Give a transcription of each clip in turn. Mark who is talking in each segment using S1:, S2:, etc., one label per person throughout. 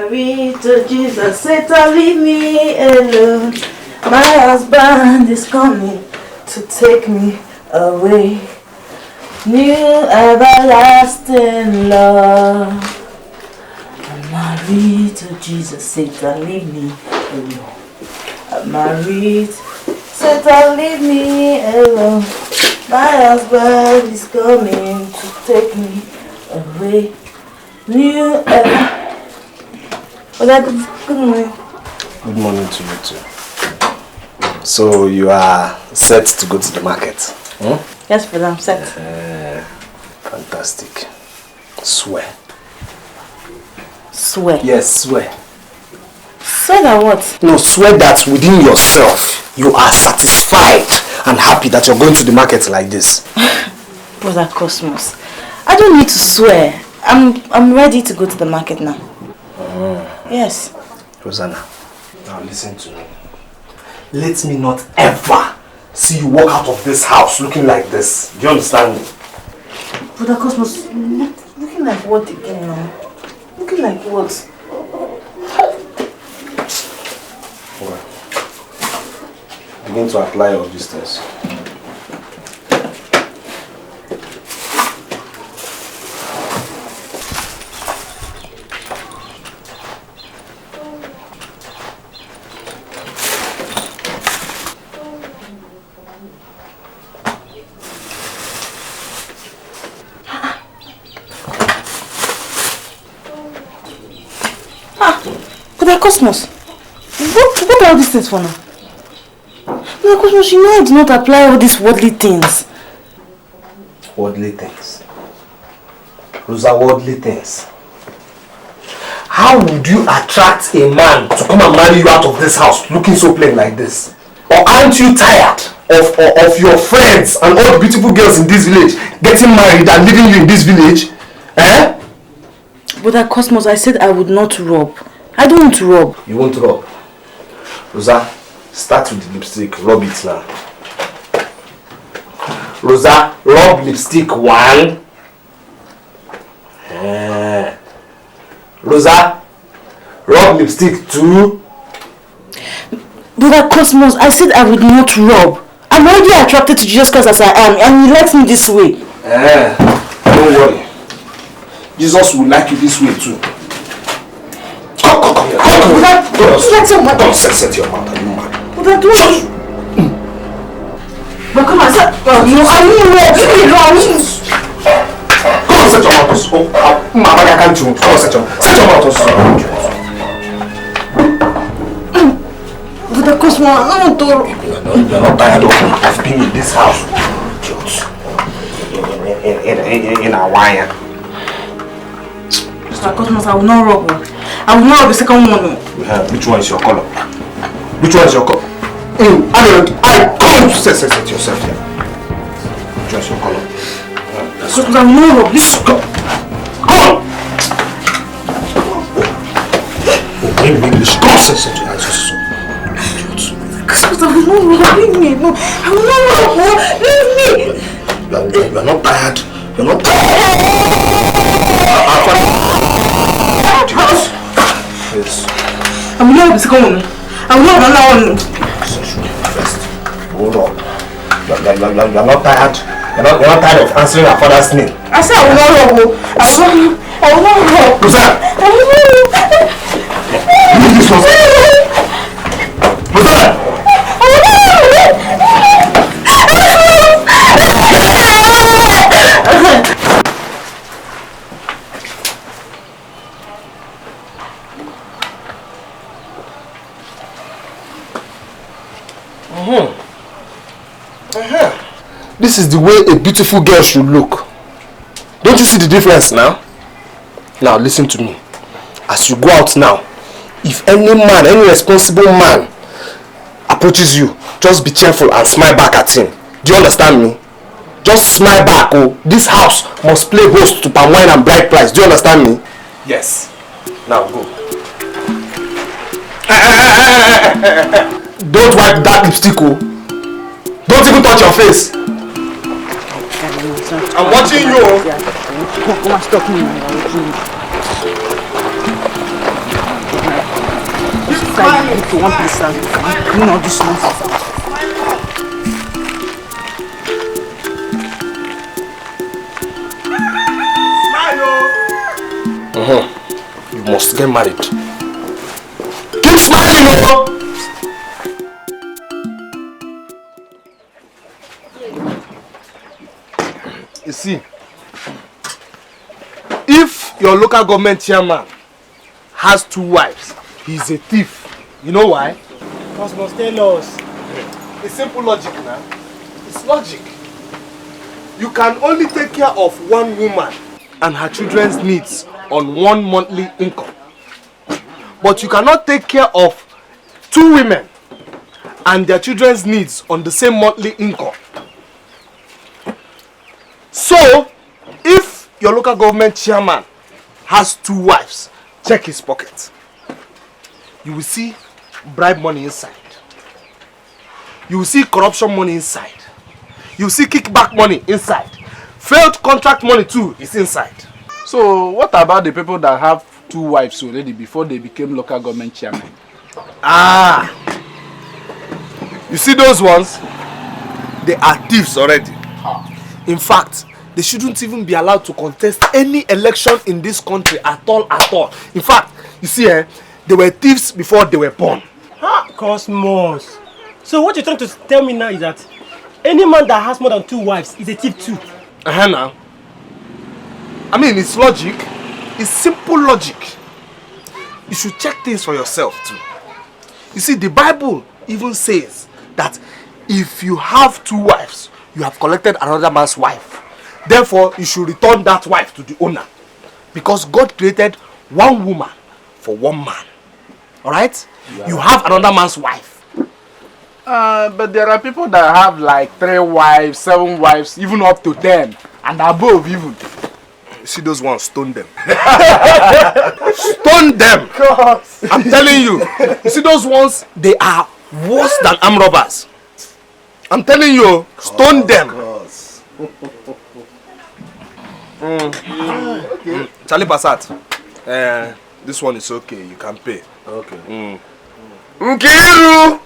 S1: married to Jesus, Satan leave me alone. My husband is coming to take me away. New everlasting love. I'm married to Jesus, Satan leave me alone. I'm married, Satan leave me alone. My husband is coming to take me away. New good morning.
S2: Good morning to you too. So you are set to go to the market? Hmm?
S1: Yes, brother, I'm set.
S2: Fantastic. Swear.
S1: Swear?
S2: Yes, swear.
S1: Swear that what?
S2: No, swear that within yourself you are satisfied and happy that you're going to the market like this.
S1: Brother Cosmos, I don't need to swear. I'm ready to go to the market now. Yes.
S2: Rosanna, now listen to me. Let me not ever see you walk out of this house looking like this. Do you understand me?
S1: Brother Cosmos, looking like what again now? Looking like what?
S2: Okay. Begin to apply all these things.
S1: Cosmos, what are all these things for now? No, Cosmos, you know I do not apply all these worldly things.
S2: Worldly things? Those are worldly things. How would you attract a man to come and marry you out of this house looking so plain like this? Or aren't you tired of your friends and all the beautiful girls in this village getting married and leaving you in this village? Eh?
S1: Brother Cosmos, I said I would not rob. I don't want to rob.
S2: You won't rob? Rosa, start with the lipstick. Rub it now. Rosa, rub lipstick 1. Rosa, rub lipstick 2.
S1: Brother Cosmos, I said I would not rob. I'm already attracted to Jesus Christ as I am, and he likes me this way.
S2: Don't worry. Jesus will like you this way too. Come here. Don't set your mouth. Are you mad?
S1: But I don't. But come on, sir. No, I mean, leave me alone.
S2: Come on, set your mouth. Mama, I can't do it. Come on, set your mouth.
S1: But of course, Mama, I don't want to.
S2: You're not tired of being in this house. In a wire.
S1: Mr. Cosmos, I will not rob. I will not rob the second one.
S2: Which one is your color? Which one is your color? I come to set yourself here. Which one is your color?
S1: Cosmos, I will not rob. This
S2: come on! In English, come on, set your eyes.
S1: Cosmos, I will not rob. Leave me. No, I will not rob. Leave me.
S2: You're not tired. You're not tired. Yes.
S1: I will not rob the second one. I will not rob another one.
S2: First, hold on. You're not tired. You're not tired of answering our father's name.
S1: I said I will not rob. I will not rob.
S2: Rosa!
S1: I will not rob.
S2: Leave this one. Rosa! This is the way a beautiful girl should look. Don't you see the difference now? Now listen to me. As you go out now, if any man, any responsible man approaches you, just be cheerful and smile back at him. Do you understand me? Just smile back. Oh, this house must play host to palm wine and bride price. Do you understand me? Yes. Now go. Don't wipe that lipstick. Oh. Don't even touch your face. I'm watching you.
S3: inside you to one place and clean all this nonsense.
S2: You must get married. Keep smiling, oh! You see, if your local government chairman has 2 wives, he's a thief. You know why?
S4: Cosmos, tell us.
S2: It's simple logic now. It's logic. You can only take care of one woman and her children's needs on 1 monthly income. But you cannot take care of 2 women and their children's needs on the same monthly income. So, if your local government chairman has 2 wives, check his pocket. You will see bribe money inside. You will see corruption money inside. You will see kickback money inside. Failed contract money too is inside.
S3: So what about the people that have 2 wives already before they became local government chairman?
S2: Ah! You see those ones? They are thieves already. In fact, they shouldn't even be allowed to contest any election in this country at all. In fact, you see, they were thieves before they were born.
S4: Cosmos. So what you're trying to tell me now is that any man that has more than 2 wives is a thief too.
S2: Now. I mean, it's logic. It's simple logic. You should check things for yourself too. You see, the Bible even says that if you have 2 wives, you have collected another man's wife. Therefore, you should return that wife to the owner. Because God created 1 woman for 1 man. Alright? You have another man's wife.
S3: But there are people that have like 3 wives, 7 wives, even up to 10 and above even.
S2: You see those ones, stone them. Stone them! I'm telling you. You see those ones, they are worse than armed robbers. I'm telling you, stone them. Charlie Passat. This one is okay, you can pay. Okay. Nkiru!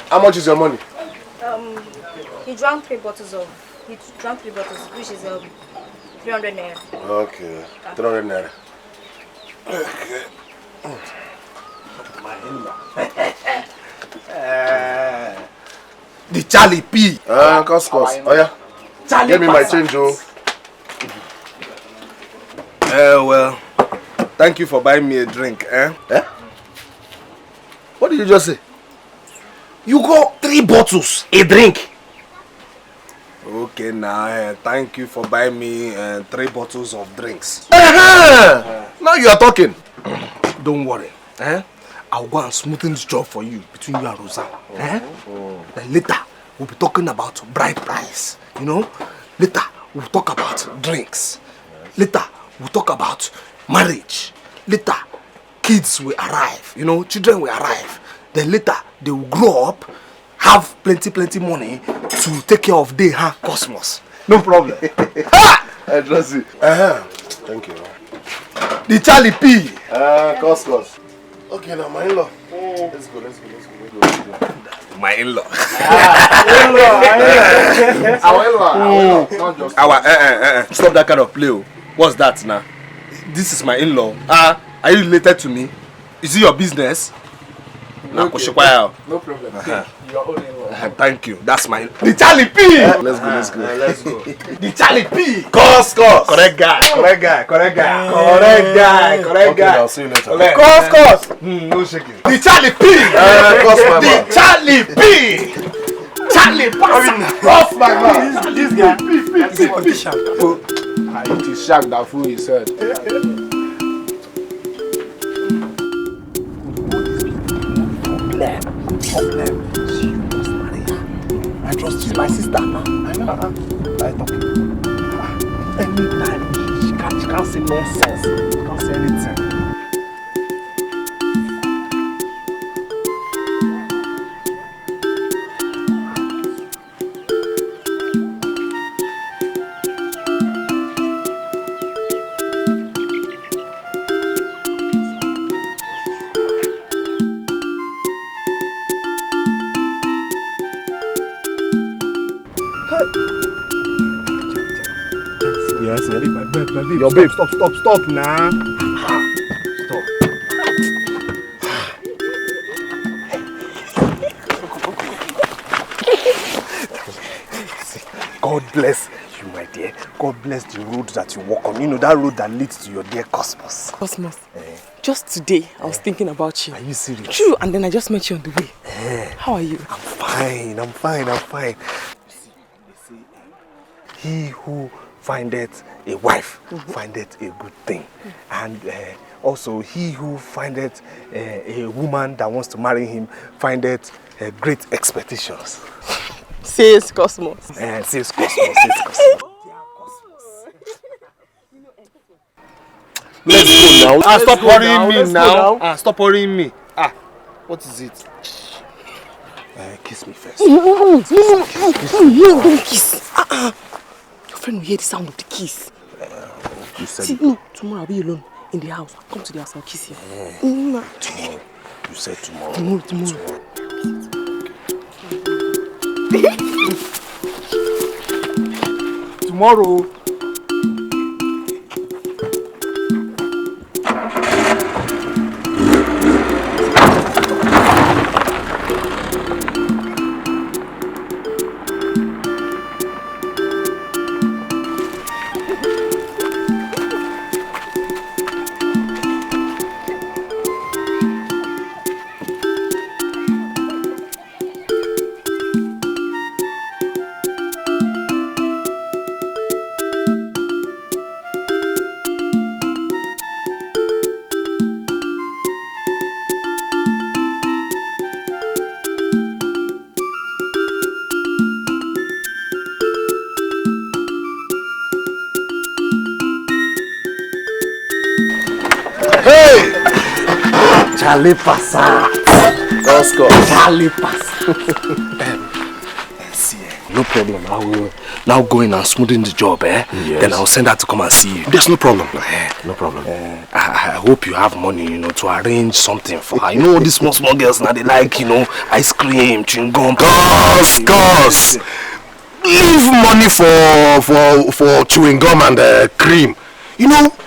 S5: How much is your money?
S6: He drank 3 bottles, which is 300 naira.
S5: Okay, 300 naira. Okay.
S2: The Charlie P.
S5: Cost. Oh yeah.
S2: Charlie
S5: Give me my change, oh.
S2: Well, thank you for buying me a drink,
S5: What did you just say?
S2: You got 3 bottles, a drink. Okay, now, thank you for buying me 3 bottles of drinks.
S5: Now you are talking.
S2: Don't worry, I'll go and smoothen this job for you between you and Rosa. Then later, we'll be talking about bride price. You know, later we'll talk about drinks. Later we'll talk about marriage. Later, kids will arrive. You know, children will arrive. Then later they will grow up, have plenty money to take care of their cosmos. No problem.
S5: I trust you. Thank you.
S2: The Charlie P.
S5: Cost. Okay, now my in-law. Let's go.
S2: My in-law.
S5: Our in-law.
S2: Stop that kind of play. What's that now? This is my in-law. Are you related to me? Is it your business?
S5: No problem. Your own in-law.
S2: Thank you. That's my the Charlie P.
S5: Let's go.
S2: The Charlie P.
S5: Cost.
S2: Correct guy.
S5: Okay, I'll see you later.
S2: Cost. No shaking. The Charlie P. The Charlie P. Charlie P. Off my man.
S4: This guy is a politician.
S3: It is shark that fool his head.
S2: Problem. She must marry her. I trust you. My sister now. I know. I talk. Anytime she can't say nonsense. She can't say anything.
S5: Yes, my babe.
S2: Your babe.
S5: Stop now. Stop. God bless you, my dear. God bless the road that you walk on. You know, that road that leads to your dear Cosmos.
S7: Cosmos, just today I was thinking about you.
S5: Are you serious?
S7: True, and then I just met you on the way. How are you?
S5: I'm fine. You see, they say, he who findeth a wife findeth a good thing. And also, he who findeth a woman that wants to marry him findeth great expectations.
S7: Says Cosmos.
S5: Says Cosmos. Let's go now. Stop worrying me now. Stop worrying me. What is it? Kiss me first.
S7: No, don't kiss. Your friend will hear the sound of the kiss.
S5: You said
S7: See, no, tomorrow I'll be alone in the house. I'll come to the house, I'll kiss you.
S5: tomorrow. You said tomorrow.
S7: Tomorrow.
S5: Tomorrow. Charlie passa.
S2: Let's go.
S5: Charlie passa.
S2: See, no problem. I will now go in and smoothen the job,
S5: Yes.
S2: Then I'll send her to come and see you. There's no problem.
S5: No problem.
S2: I hope you have money, to arrange something for her. You know, these small girls now, they like, ice cream, chewing gum.
S5: Cause. Leave money for chewing gum and cream.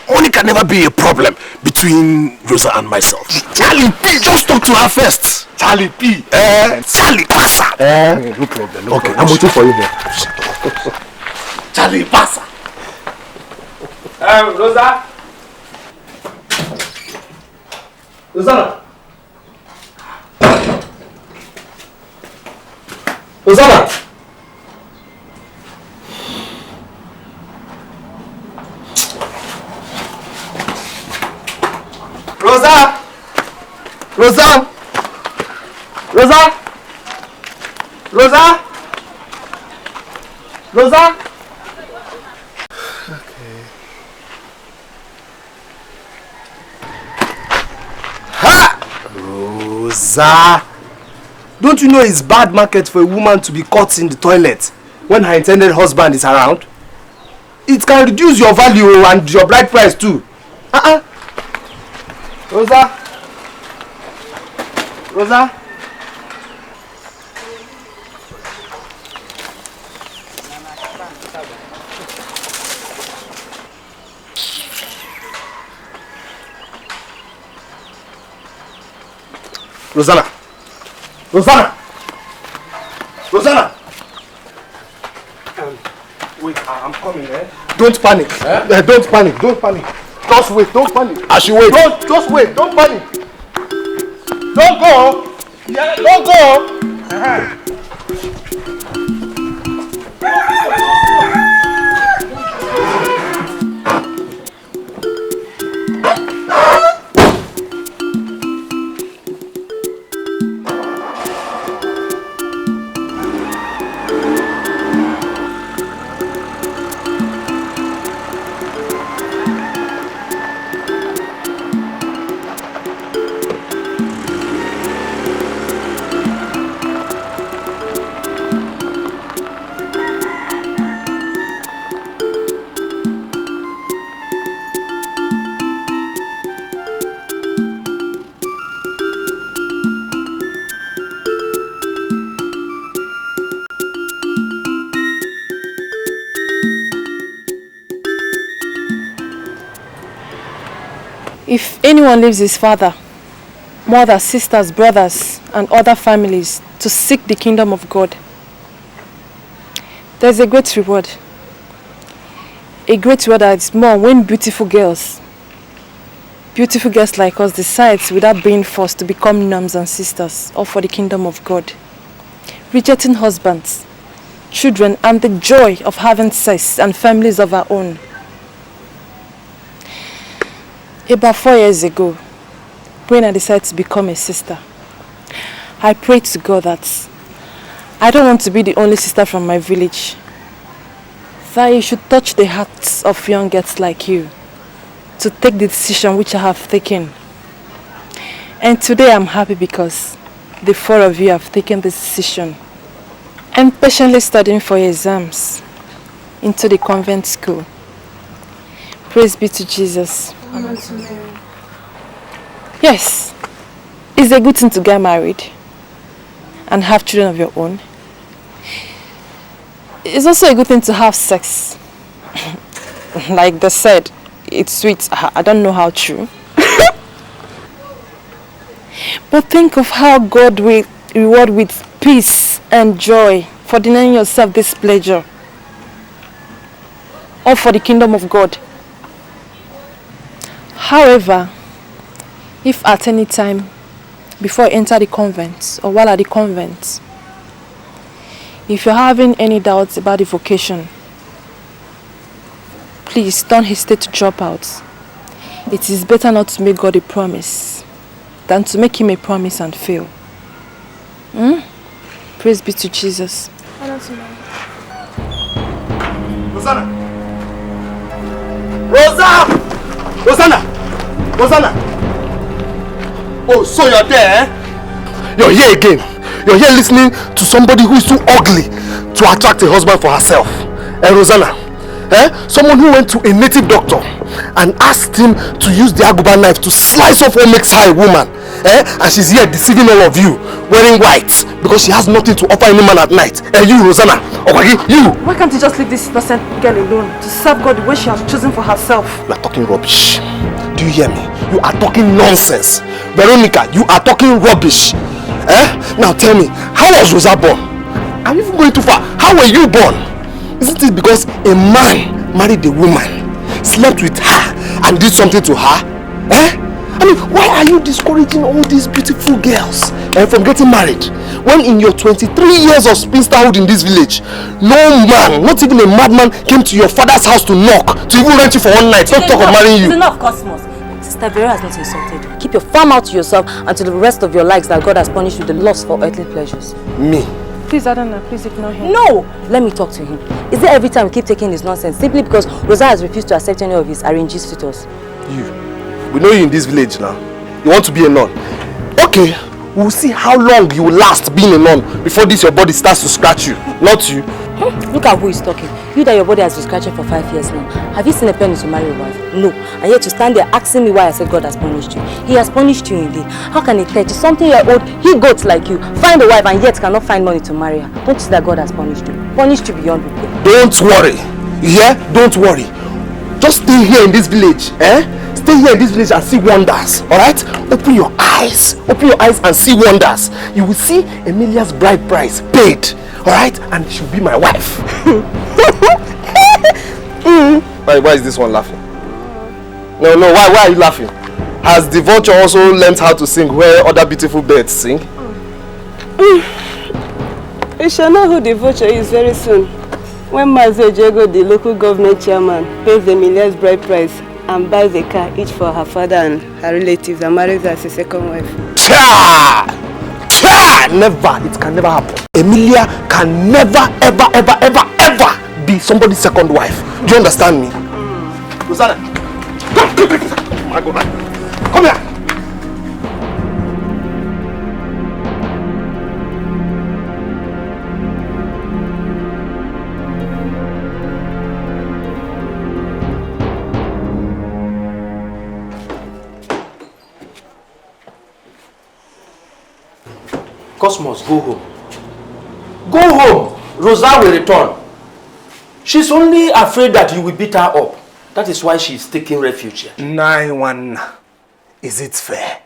S5: Money can never be a problem between Rosa and myself.
S2: Charlie P, just talk to her first.
S5: Charlie P.
S2: Charlie Passa.
S5: No problem.
S2: Okay, I'm waiting for you here.
S5: Charlie passa.
S2: Rosa. Rosanna. Rosanna. Rosa! Rosa! Rosa! Rosa! Rosa!
S5: Okay. Ha!
S2: Rosa! Don't you know it's bad market for a woman to be caught in the toilet when her intended husband is around? It can reduce your value and your bride price too. Rosa? Rosa? Rosanna! Rosanna! Rosanna! Wait, I'm coming, Don't panic. Don't panic. Don't panic. Just wait. Don't panic.
S5: I should wait.
S2: Just wait. Don't panic. Don't go. Yeah, don't go.
S8: If anyone leaves his father, mother, sisters, brothers, and other families to seek the kingdom of God, there's a great reward. A great reward that is more when beautiful girls like us decide without being forced to become nuns and sisters, all for the kingdom of God, rejecting husbands, children, and the joy of having sex and families of our own. About 4 years ago, when I decided to become a sister, I prayed to God that I don't want to be the only sister from my village, that you should touch the hearts of young girls like you to take the decision which I have taken. And today I'm happy because the 4 of you have taken this decision. I'm patiently studying for your exams into the convent school. Praise be to Jesus.
S6: Amen.
S8: Yes, it's a good thing to get married and have children of your own. It's also a good thing to have sex. Like they said, it's sweet. I don't know how true. But think of how God will reward with peace and joy for denying yourself this pleasure. All for the kingdom of God. However, if at any time before you enter the convent or while at the convent, if you're having any doubts about the vocation, please don't hesitate to drop out. It is better not to make God a promise than to make him a promise and fail. Praise be to Jesus.
S2: Rosanna! Rosa! Rosanna! Rosanna! Oh, so you're there, eh? You're here again. You're here listening to somebody who is too ugly to attract a husband for herself. Rosanna, someone who went to a native doctor and asked him to use the aguba knife to slice off what makes her a woman. And she's here deceiving all of you, wearing white, because she has nothing to offer any man at night. And you, Rosanna, you!
S8: Why can't you just leave this innocent girl alone to serve God the way she has chosen for herself?
S2: You are talking rubbish. Do you hear me? You are talking nonsense. Veronica, you are talking rubbish. Now tell me, how was Rosa born? I'm even going too far. How were you born? Isn't it because a man married a woman, slept with her, and did something to her? I mean, why are you discouraging all these beautiful girls from getting married? When in your 23 years of spinsterhood in this village, no man, not even a madman, came to your father's house to knock, to even rent you for one night, not talk of marrying you.
S9: It's enough, Cosmos. Sister Vera has not insulted you. Keep your farm out to yourself and to the rest of your lives that God has punished with the lust for earthly pleasures.
S2: Me?
S8: Please, Adana, please ignore him.
S9: No! Let me talk to him. Is it every time we keep taking his nonsense simply because Rosa has refused to accept any of his arranged suitors?
S2: We know you in this village now. You want to be a nun. Okay, we'll see how long you will last being a nun before this your body starts to scratch you. Not you.
S9: Look at who is talking. You that your body has been scratching for 5 years now. Have you seen a penny to marry a wife? No. And yet you stand there asking me why I said God has punished you. He has punished you indeed. How can a 30-something-year-old he-goat like you find a wife and yet cannot find money to marry her? Don't you see that God has punished you? Punished you beyond repair.
S2: Don't worry. You hear? Don't worry. Just stay here in this village, Stay here in this village and see wonders, alright? Open your eyes and see wonders. You will see Emilia's bride price paid, alright? And she'll be my wife. Why is this one laughing? No, why are you laughing? Has the vulture also learned how to sing where other beautiful birds sing?
S10: We shall know who the vulture is very soon. When Mazo Jego, the local government chairman, pays Emilia's bride price and buys a car each for her father and her relatives and marries her as a second wife.
S2: Cha! Never. It can never happen. Emilia can never, ever be somebody's second wife. Do you understand me? Rosanna, come here.
S11: Cosmos, go home. Go home. Rosa will return. She's only afraid that you will beat her up. That is why she is taking refuge here.
S5: 9-1.
S2: Is it fair?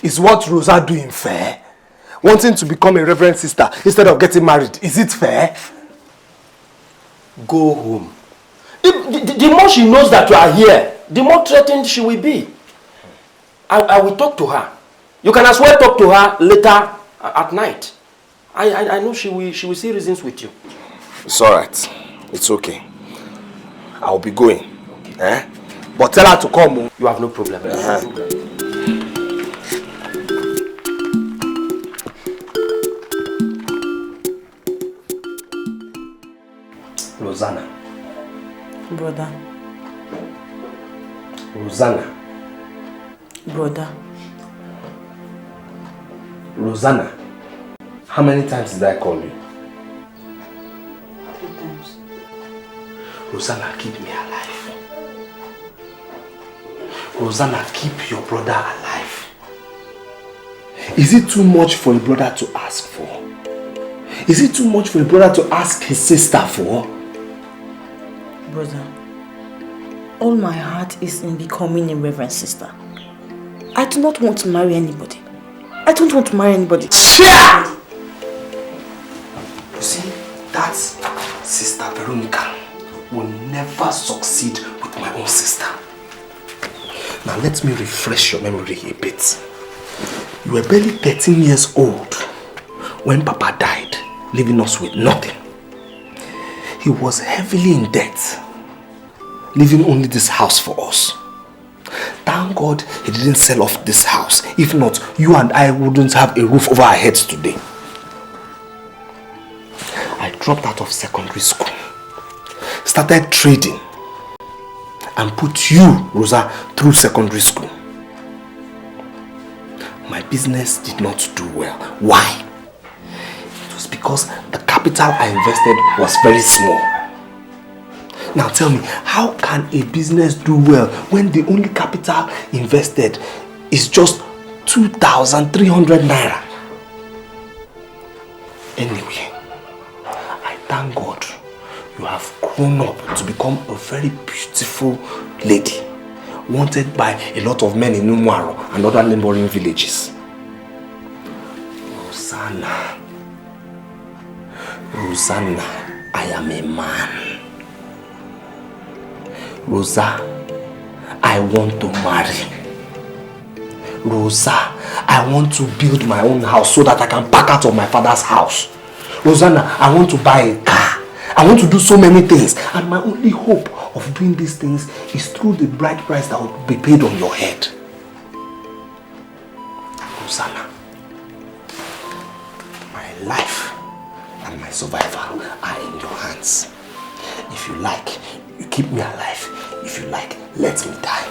S2: Is what Rosa doing fair? Wanting to become a reverend sister instead of getting married, is it fair?
S11: Go home. The more she knows that you are here, the more threatened she will be. I will talk to her. You can as well talk to her later at night. I know she will see reasons with you.
S2: It's alright. It's okay. I'll be going. Eh? But tell her to come.
S11: You have no problem. Rosanna.
S1: Brother.
S11: Rosanna.
S1: Brother.
S11: Rosanna. How many times did I call you?
S1: 3 times.
S11: Rosanna, keep me alive. Rosanna, keep your brother alive.
S2: Is it too much for a brother to ask for? Is it too much for a brother to ask his sister for?
S1: Brother, all my heart is in becoming a reverend sister. I do not want to marry anybody. I don't want to marry anybody.
S2: Share! You see, that sister Veronica will never succeed with my own sister. Now let me refresh your memory a bit. You were barely 13 years old when Papa died, leaving us with nothing. He was heavily in debt, leaving only this house for us. Thank God he didn't sell off this house. If not, you and I wouldn't have a roof over our heads today. I dropped out of secondary school, started trading, and put you, Rosa, through secondary school. My business did not do well. Why? It was because the capital I invested was very small. Now tell me, how can a business do well when the only capital invested is just 2,300 naira? Anyway, I thank God you have grown up to become a very beautiful lady, wanted by a lot of men in Umuaro and other neighboring villages. Rosanna, I am a man. Rosa, I want to marry. Rosa, I want to build my own house so that I can pack out of my father's house. Rosanna, I want to buy a car. I want to do so many things. And my only hope of doing these things is through the bride price that will be paid on your head. Rosanna, my life and my survival are in your hands. If you like, you keep me alive. If you like, let me die.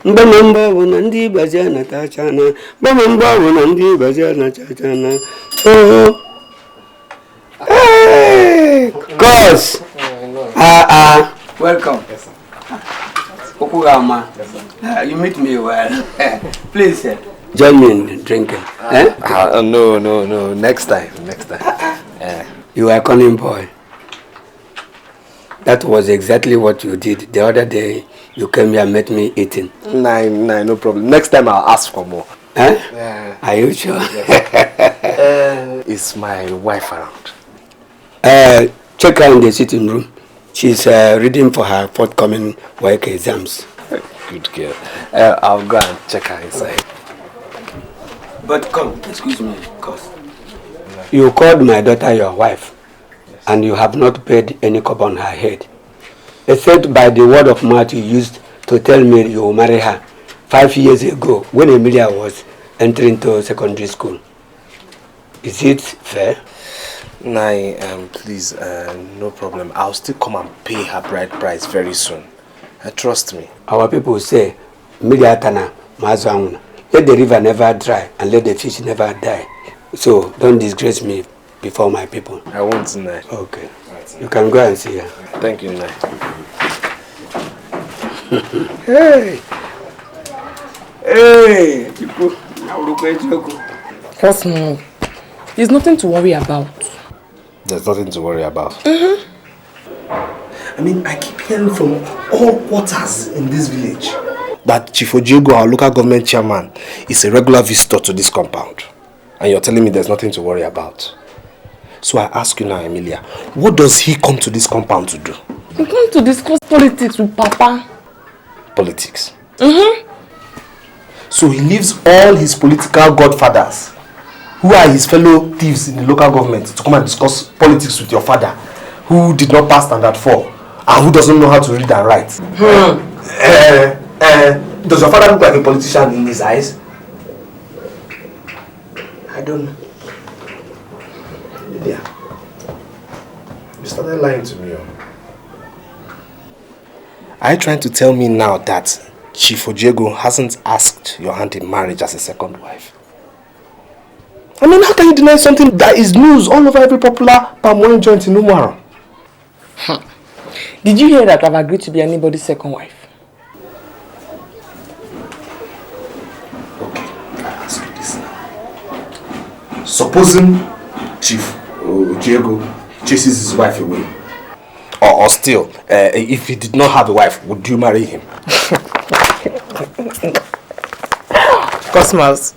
S12: Mbamamba wunandi bajana tachana. Mbamamba wunandi bajana tachana. Oh. Hey, cause.
S13: Welcome.
S12: Yes, sir.
S13: Okugama. You meet me well. Please, sir.
S12: Join me in drinking.
S2: No. Next time.
S12: You are a cunning boy. That was exactly what you did the other day. You came here and met me eating.
S2: Nah, no problem. Next time I'll ask for more.
S12: Huh? Yeah. Are you sure?
S2: Yes. Is my wife around?
S12: Check her in the sitting room. She's reading for her forthcoming work exams.
S2: Good girl. I'll go and check her inside.
S12: But come, excuse me, cause you called my daughter your wife, yes, and you have not paid any cover on her head, except by the word of mouth you used to tell me you will marry her 5 years ago when Emilia was entering to secondary school. Is it fair?
S2: Nai, please, no problem. I'll still come and pay her bride price very soon. Trust me.
S12: Our people say, Emilia Tana, Mazwanguna. Let the river never dry and let the fish never die. So don't disgrace me before my people.
S2: I won't, Nai.
S12: Okay. You can go and see her.
S2: Thank you, Nai.
S12: Hey!
S13: Hey,
S7: Cosmo, there's nothing to worry about.
S2: There's nothing to worry about. I mean, I keep hearing from all quarters in this village that Chief Ojiego, our local government chairman, is a regular visitor to this compound. And you're telling me there's nothing to worry about. So I ask you now, Emilia, what does he come to this compound to do?
S7: We come to discuss politics with Papa.
S2: Politics? So he leaves all his political godfathers, who are his fellow thieves in the local government, to come and discuss politics with your father, who did not pass standard 4, and who doesn't know how to read and write. Does your father look like a politician in his eyes? I don't know. Yeah. You started lying to me. Are you trying to tell me now that Chief Ojiego hasn't asked your hand in marriage as a second wife? I mean, how can you deny something that is news all over every popular palm wine joint in Umuaro?
S7: Did you hear that I've agreed to be anybody's second wife?
S2: Okay, I ask you this now. Supposing Chief Ojiego chases his wife away, or still, if he did not have a wife, would you marry him?
S7: Cosmos,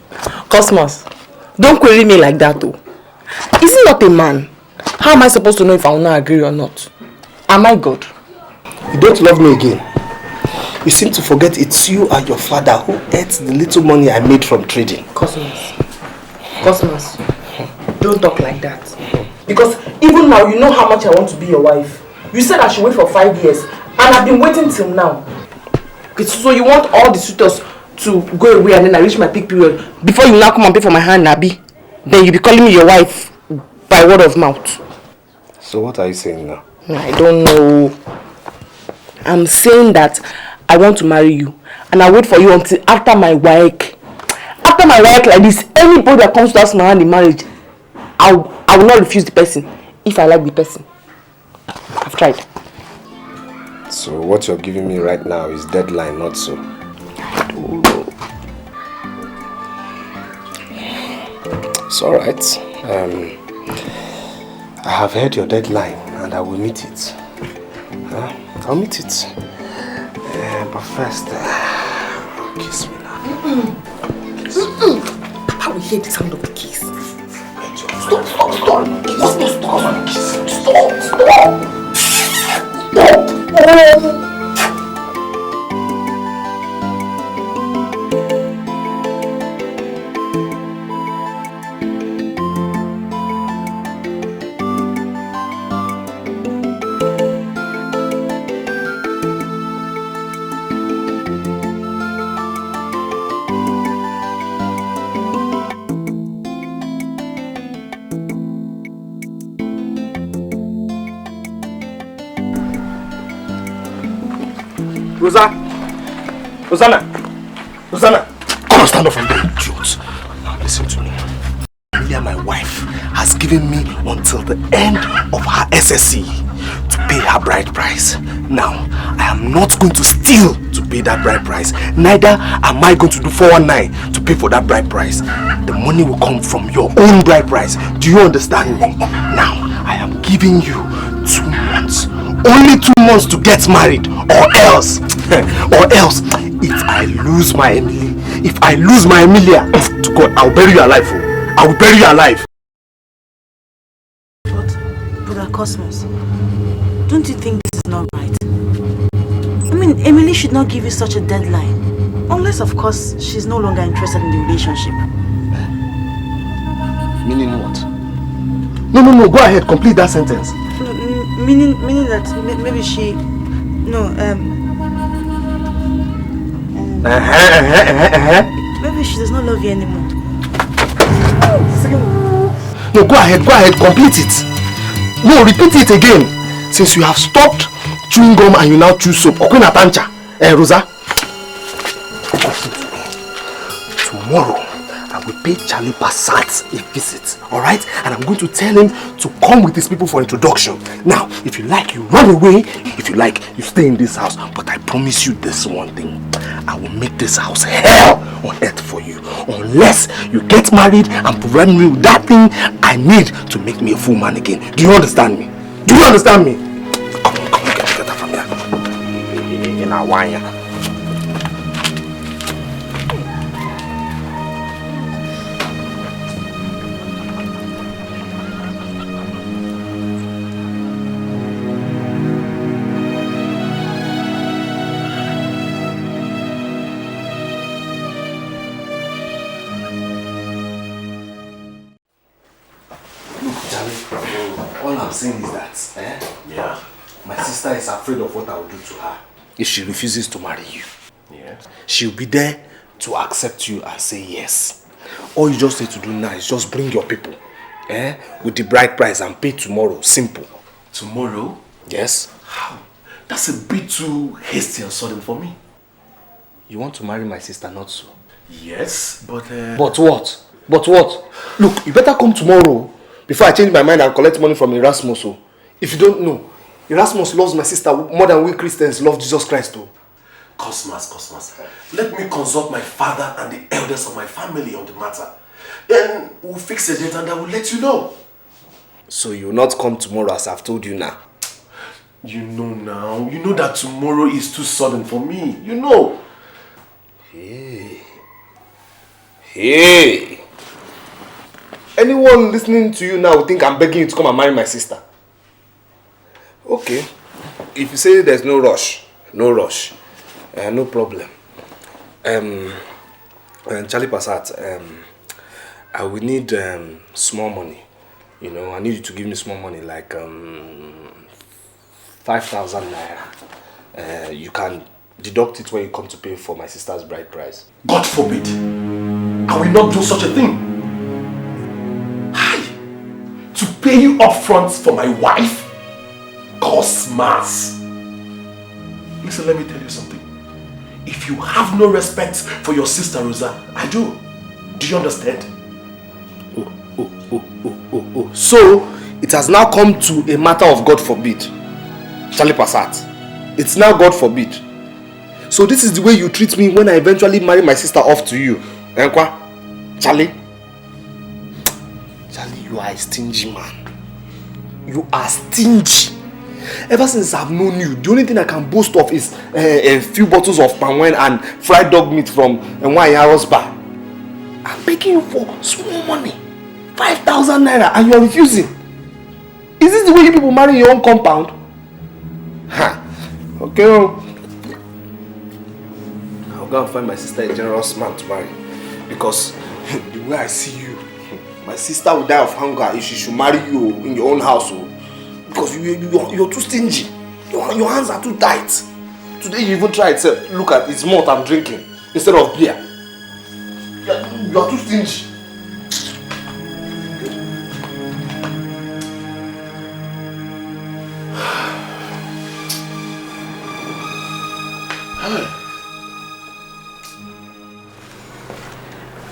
S7: don't query me like that though. Is he not a man? How am I supposed to know if I will not agree or not? Am I God?
S2: You don't love me again. You seem to forget it's you and your father who ate the little money I made from trading.
S7: Cosmos, don't talk like that. Because even now, you know how much I want to be your wife. You said I should wait for 5 years, and I've been waiting till now. So you want all the suitors to go away and then I reach my peak period before you now come and pay for my hand, Nabi? Then you be calling me your wife by word of mouth.
S2: So what are you saying now?
S7: I don't know. I'm saying that I want to marry you, and I'll wait for you until after my work. After my work like this, anybody that comes to ask my hand in marriage, I will not refuse the person if I like the person. I've tried.
S2: So what you're giving me right now is deadline, not so?
S7: I don't know.
S2: It's alright. I have heard your deadline and I will meet it. I'll meet it. But first, kiss me now. Kiss me.
S7: I will hear the sound of the kiss.
S2: Stop. Rosanna! Come on, stand up from there, idiot. Now listen to me. Emilia, my wife, has given me until the end of her SSC to pay her bride price. Now, I am not going to steal to pay that bride price. Neither am I going to do 419 to pay for that bride price. The money will come from your own bride price. Do you understand me? Now, I am giving you 2 months. Only 2 months to get married, or else, if I lose my Emilia, to God, I'll bury you alive. I will bury you alive.
S1: But, Brother Cosmos, don't you think this is not right? I mean, Emily should not give you such a deadline. Unless, of course, she's no longer interested in the relationship.
S2: Meaning what? No, go ahead, complete that sentence.
S1: Meaning that maybe she... No, maybe she does not love you anymore.
S2: No, go ahead, complete it. No, repeat it again. Since you have stopped chewing gum and you now chew soap. Okuna Tancha. Rosa. Tomorrow, I'm will pay Charlie Passat a visit, alright? And I'm going to tell him to come with his people for introduction. Now, if you like, you run away. If you like, you stay in this house. But I promise you this one thing. I will make this house hell on earth for you. Unless you get married and provide me with that thing I need to make me a full man again. Do you understand me? Do you understand me? Come on, get that from here. In our wine. All I'm saying is that, my sister is afraid of what I will do to her if she refuses to marry you. Yeah. She'll be there to accept you and say yes. All you just need to do now is just bring your people, with the bride price and pay tomorrow. Simple.
S14: Tomorrow?
S2: Yes.
S14: How? That's a bit too hasty and sudden for me.
S2: You want to marry my sister, not so?
S14: Yes, but...
S2: But what? But what? Look, you better come tomorrow before I change my mind and collect money from Erasmus. If you don't know, Erasmus loves my sister more than we Christians love Jesus Christ.
S14: Cosmas, let me consult my father and the elders of my family on the matter. Then we'll fix the date and I will let you know.
S2: So you will not come tomorrow as I've told you now?
S14: You know now. You know that tomorrow is too sudden for me. You know.
S2: Hey. Anyone listening to you now will think I'm begging you to come and marry my sister. Okay. If you say there's no rush, no problem. Charlie Passat, I will need small money. You know, I need you to give me small money, like 5,000 naira. You can deduct it when you come to pay for my sister's bride price.
S14: God forbid! I will not do such a thing. To pay you up front for my wife? Cosmas. Listen, let me tell you something. If you have no respect for your sister Rosa, I do. Do you understand?
S2: So, it has now come to a matter of God forbid. Charlie Passat. It's now God forbid. So this is the way you treat me when I eventually marry my sister off to you. Enkwa? Charlie? Charlie, you are a stingy man. You are stingy. Ever since I've known you, the only thing I can boast of is a few bottles of palm wine and fried dog meat from Nwayaro's bar. I'm begging you for small money. 5,000 naira and you're refusing. Is this the way you people marry in your own compound? Ha. Okay. I'll go and find my sister a generous man to marry. Because the way I see you, my sister will die of hunger if she should marry you in your own household. Because you're too stingy. Your hands are too tight. Today you even tried to look at it's malt I'm drinking instead of beer. You are too stingy.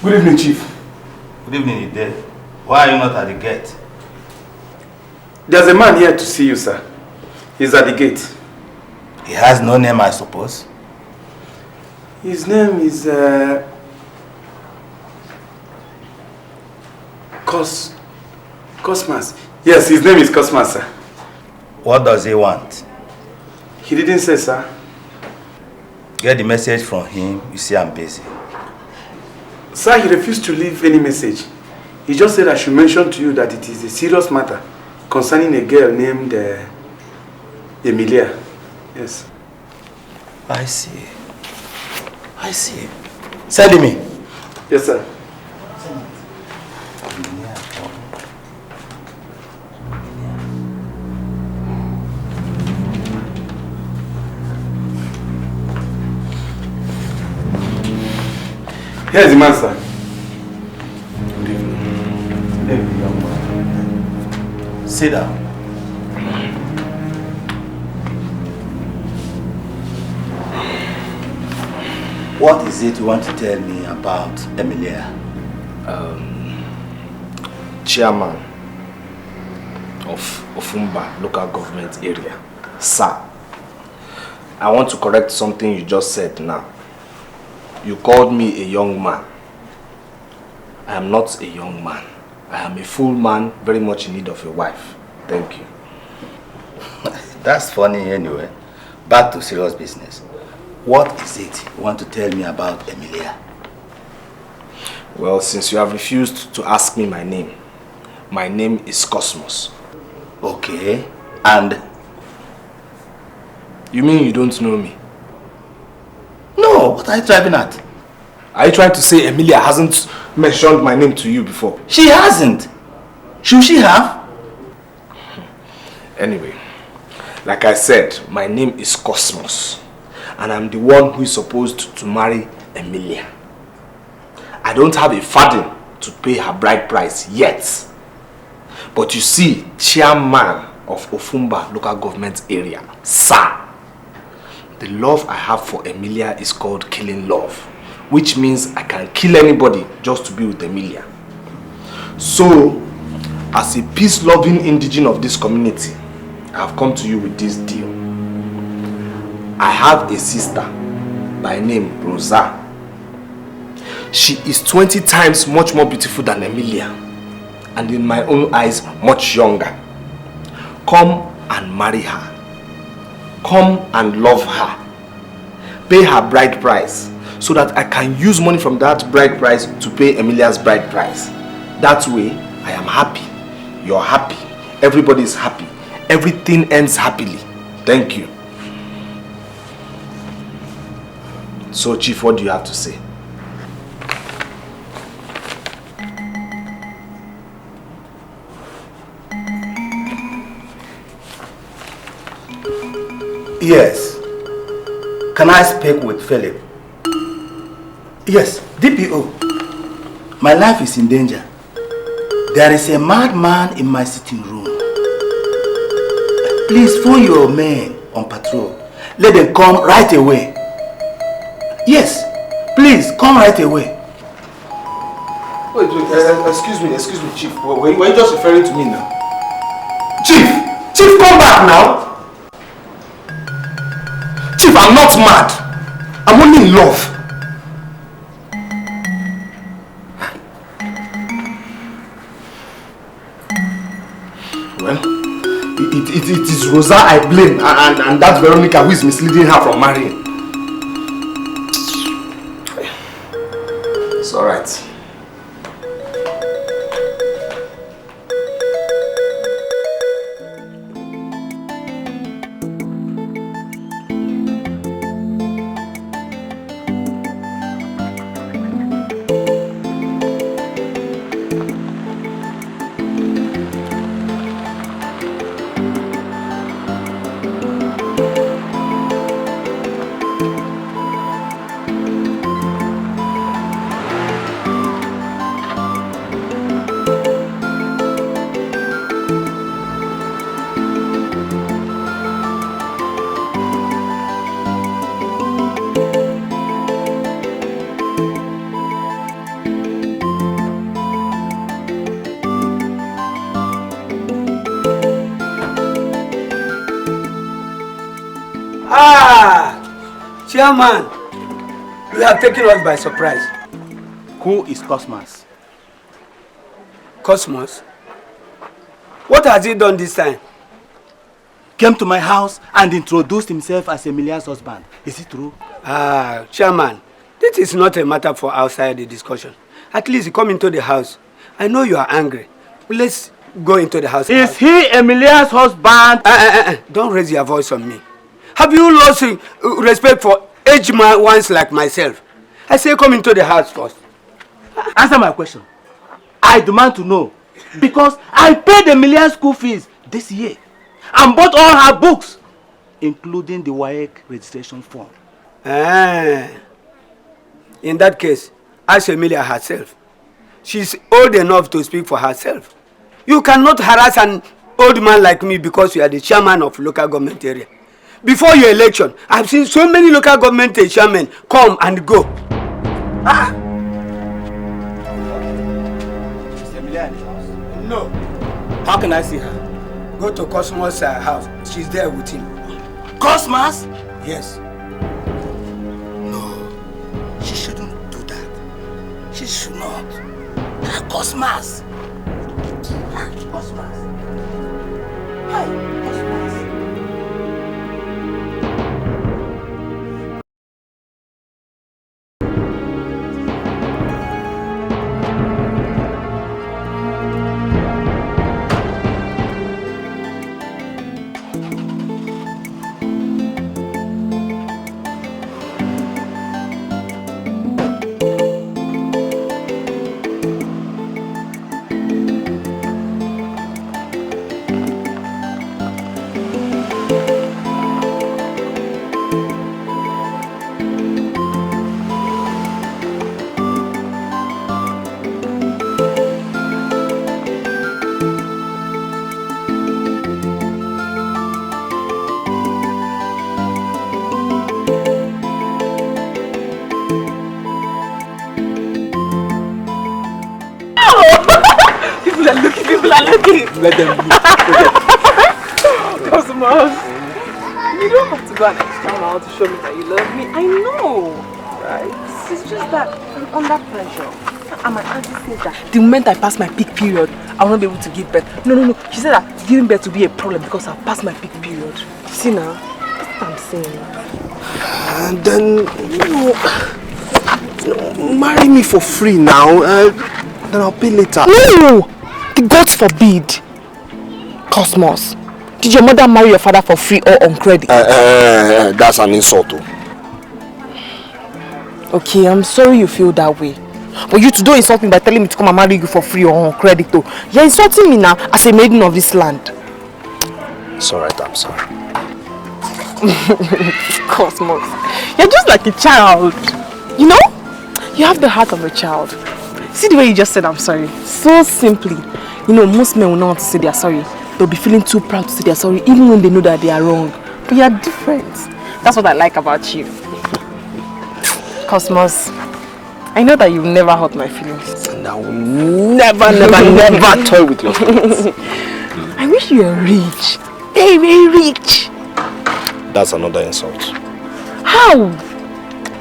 S14: Good evening, Chief.
S15: Good evening, Ide. Why are you not at the gate?
S3: There's a man here to see you, sir. He's at the gate.
S15: He has no name, I suppose.
S3: His name is Cosmas. Yes, his name is Cosmas, sir.
S15: What does he want?
S3: He didn't say, sir.
S15: Get the message from him. You see, I'm busy.
S3: Sir, he refused to leave any message. He just said I should mention to you that it is a serious matter concerning a girl named Emilia. Yes.
S15: I see. Send me.
S3: Yes, sir. Here's the man, sir.
S15: Good evening. Good evening, young man. Sit down. What is it you want to tell me about Emilia?
S5: Chairman of Ofumba local government area. Sir, I want to correct something you just said now. You called me a young man. I am not a young man. I am a full man, very much in need of a wife. Thank you.
S15: That's funny anyway. Back to serious business. What is it you want to tell me about Emilia?
S5: Well, since you have refused to ask me my name is Cosmos.
S15: Okay, and?
S5: You mean you don't know me?
S15: No, what are you driving at?
S5: Are you trying to say Emilia hasn't mentioned my name to you before?
S15: She hasn't. Should she have?
S5: Anyway, like I said, my name is Cosmos. And I'm the one who is supposed to marry Emilia. I don't have a farthing to pay her bride price yet. But you see, chairman of Ofumba local government area, sir, the love I have for Emilia is called killing love, which means I can kill anybody just to be with Emilia. So, as a peace-loving indigene of this community, I have come to you with this deal. I have a sister by name Rosa. She is 20 times much more beautiful than Emilia, and in my own eyes much younger. Come and marry her. Come and love her. Pay her bride price so that I can use money from that bride price to pay Emilia's bride price. That way I am happy, you're happy, everybody is happy, everything ends happily. Thank you. So Chief, what do you have to say?
S15: Yes. Can I speak with Philip? Yes, DPO. My life is in danger. There is a madman in my sitting room. Please phone your men on patrol. Let them come right away. Yes, please come right away.
S5: Wait, excuse me, Chief. Were you just referring to me now? Chief, come back now. Chief, I'm not mad. I'm only in love. Well, it is Rosa I blame, and that's Veronica who is misleading her from marrying. It's alright.
S13: Chairman, you have taken us by surprise.
S3: Who is Cosmos?
S13: Cosmos? What has he done this time?
S3: Came to my house and introduced himself as Emilia's husband. Is it true?
S13: Chairman, this is not a matter for outside the discussion. At least you come into the house. I know you are angry. Let's go into the house.
S3: Is he Emilia's husband?
S13: Don't raise your voice on me. Have you lost respect for aged ones like myself? I say come into the house first.
S3: Answer my question. I demand to know. Because I paid Emilia's school fees this year and bought all her books, including the WAEC registration form.
S13: In that case, ask Emilia herself. She's old enough to speak for herself. You cannot harass an old man like me because you are the chairman of local government area. Before your election, I've seen so many local government chairmen come and go. No.
S3: How can I see her?
S13: Go to Cosmo's house. She's there with him.
S3: Cosmos?
S13: Yes. No. She shouldn't do that. She should not. Cosmos. Cosmos. Hi, Cosmos.
S3: Let them look.
S8: Cosmos, you don't have to go an extra mile to show me that you love me. I know, right? It's just that I'm under pressure. And my auntie says that the moment I pass my peak period, I will not be able to give birth. No. She said that giving birth will be a problem because I've passed my peak period. See now, that's what I'm saying.
S14: And then, marry me for free now. Then I'll pay later.
S7: No! The gods forbid. Cosmos, did your mother marry your father for free or on credit?
S14: That's an insult.
S7: Okay, I'm sorry you feel that way. But you two don't insult me by telling me to come and marry you for free or on credit though. You're insulting me now as a maiden of this land.
S14: It's alright, I'm sorry.
S7: Cosmos, you're just like a child. You know? You have the heart of a child. See the way you just said I'm sorry. So simply. You know, most men will not want to say they are sorry. They'll be feeling too proud to say they are sorry even when they know that they are wrong. But you're different. That's what I like about you. Cosmos, I know that you've never hurt my feelings.
S14: And I will never toy with your feelings.
S7: I wish you were rich. Very, very rich.
S14: That's another insult.
S7: How?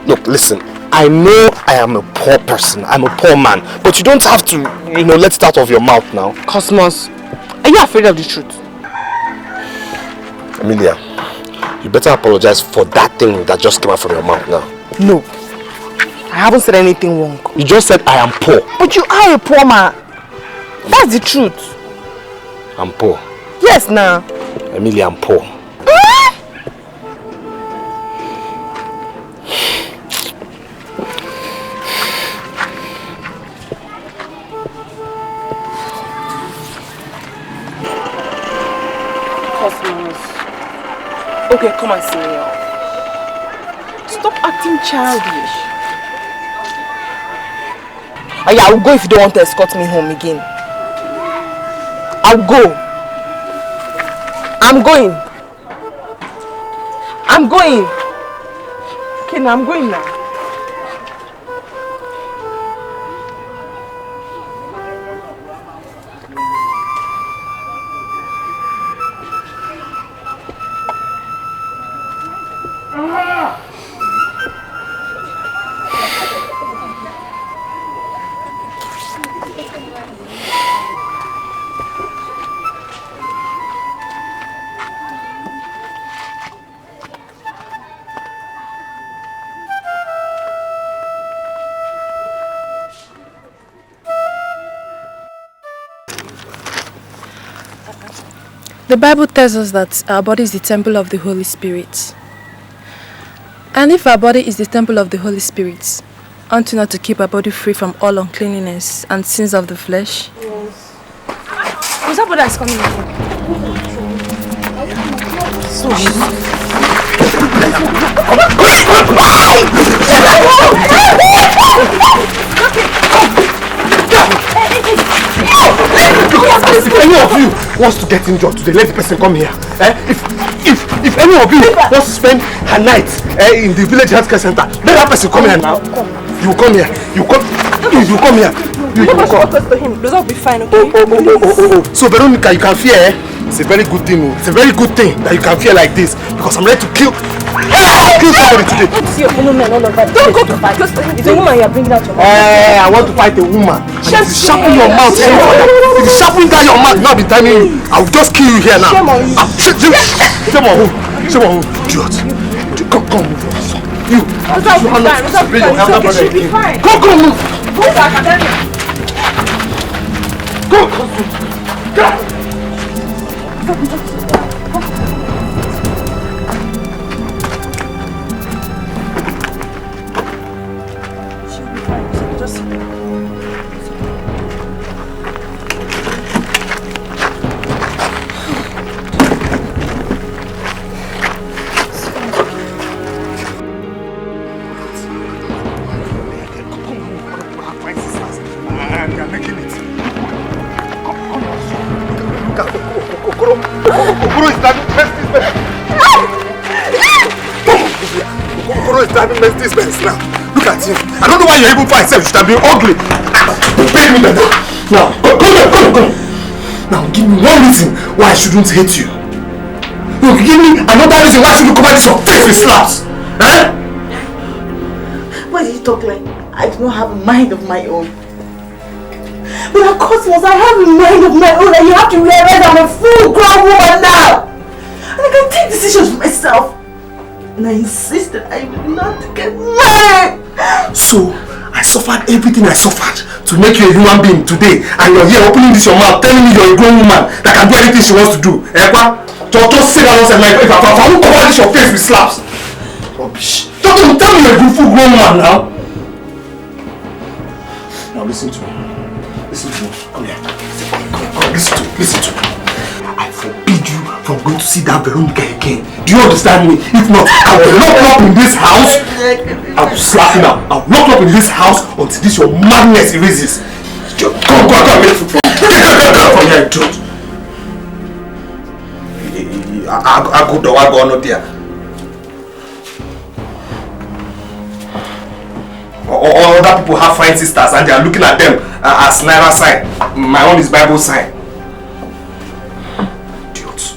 S14: Look, listen. I know I am a poor person. I'm a poor man. But you don't have to, let it out of your mouth now.
S7: Cosmos, are you afraid of the truth?
S14: Emilia, you better apologize for that thing that just came out from your mouth now.
S7: No. I haven't said anything wrong.
S14: You just said I am poor.
S7: But you are a poor man. That's the truth.
S14: I'm poor.
S7: Yes, now.
S14: Emilia, I'm poor.
S7: Okay, come and see me. Stop acting childish. Oh yeah, I'll go if you don't want to escort me home again. I'll go. I'm going. Okay, now I'm going now.
S8: The Bible tells us that our body is the temple of the Holy Spirit. And if our body is the temple of the Holy Spirit, aren't we not to keep our body free from all uncleanness and sins of the flesh?
S6: Yes. Who's that brother is coming in?
S7: So
S2: If any of you wants to get injured today, let the person come here. If any of you wants to spend her night in the village healthcare center, let that person come here now. You come here. You come here.
S8: You don't go close to him. Rosa will be fine, okay?
S5: Oh. So Veronica, you can fear, eh? It's a very good thing. It's a very good thing that you can fear like this because I'm ready to kill somebody today.
S8: Don't see your fellow men all over. Don't go close to him. It's a woman you are bringing out your mouth.
S5: I want to fight a woman. And if you sharpen your mouth, if you sharpen down your mouth, now be timing you. I'll just kill you here now. Shame on you. Shame on who? Shame on who? Idiot. Come move. You.
S8: Rosa will be fine. She'll be fine.
S5: Come move.
S8: Go back, Academia.
S5: Go. This mess now. Look at him. I don't know why you're even fighting. You should have been ugly. Beg me better. Now, come. Now, give me one reason why I shouldn't hate you. Look, give me another reason why I shouldn't cover this your face with slaps. Eh?
S1: Why did you talk like I do not have a mind of my own? But of course, I have a mind of my own, and you have to realize I'm a full-grown woman now. And I can take decisions for myself. And I insist that I will not get married.
S5: So, I suffered everything I suffered to make you a human being today. And you're here opening this your mouth, telling me you're a grown woman that can do anything she wants to do. Just sit down and say, like, if I won't cover this your face with slaps. Rubbish. Don't tell me you're a good full grown woman now. Now listen to me. Come here. Come, listen to me. I forbid you from going to see that Veronica again. Do you understand me? If not, I will lock you up in this house. I will slap you now. I will lock you up in this house until this your madness erases. Come, get from here, George. I go not there. All other people have fine sisters and they are looking at them as Naira sign. My own is Bible sign. Idiots.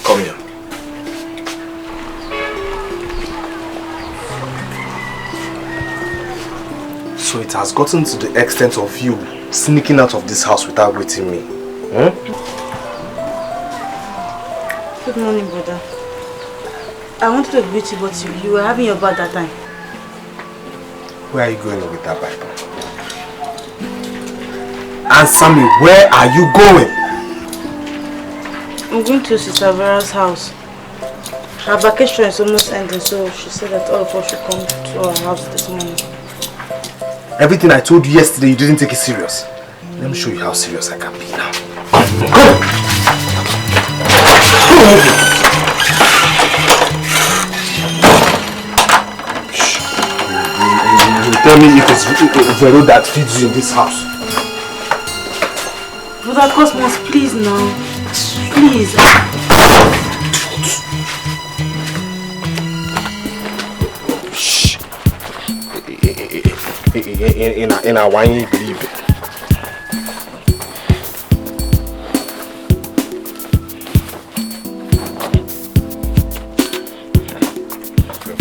S5: Come here. So it has gotten to the extent of you sneaking out of this house without greeting me.
S1: Good morning, brother. I wanted to greet you, but you were having your bath that time.
S5: Where are you going with that Bible? Answer me, where are you going?
S1: I'm going to Sister Vera's house. Her vacation is almost ending, so she said that all of us should come to our house this morning.
S5: Everything I told you yesterday, you didn't take it serious. Let me show you how serious I can be now. Go! You tell me if it's Vero that feeds you in this house.
S1: Brother Cosmos, please now. Please.
S5: Shh. In a whiny believe it.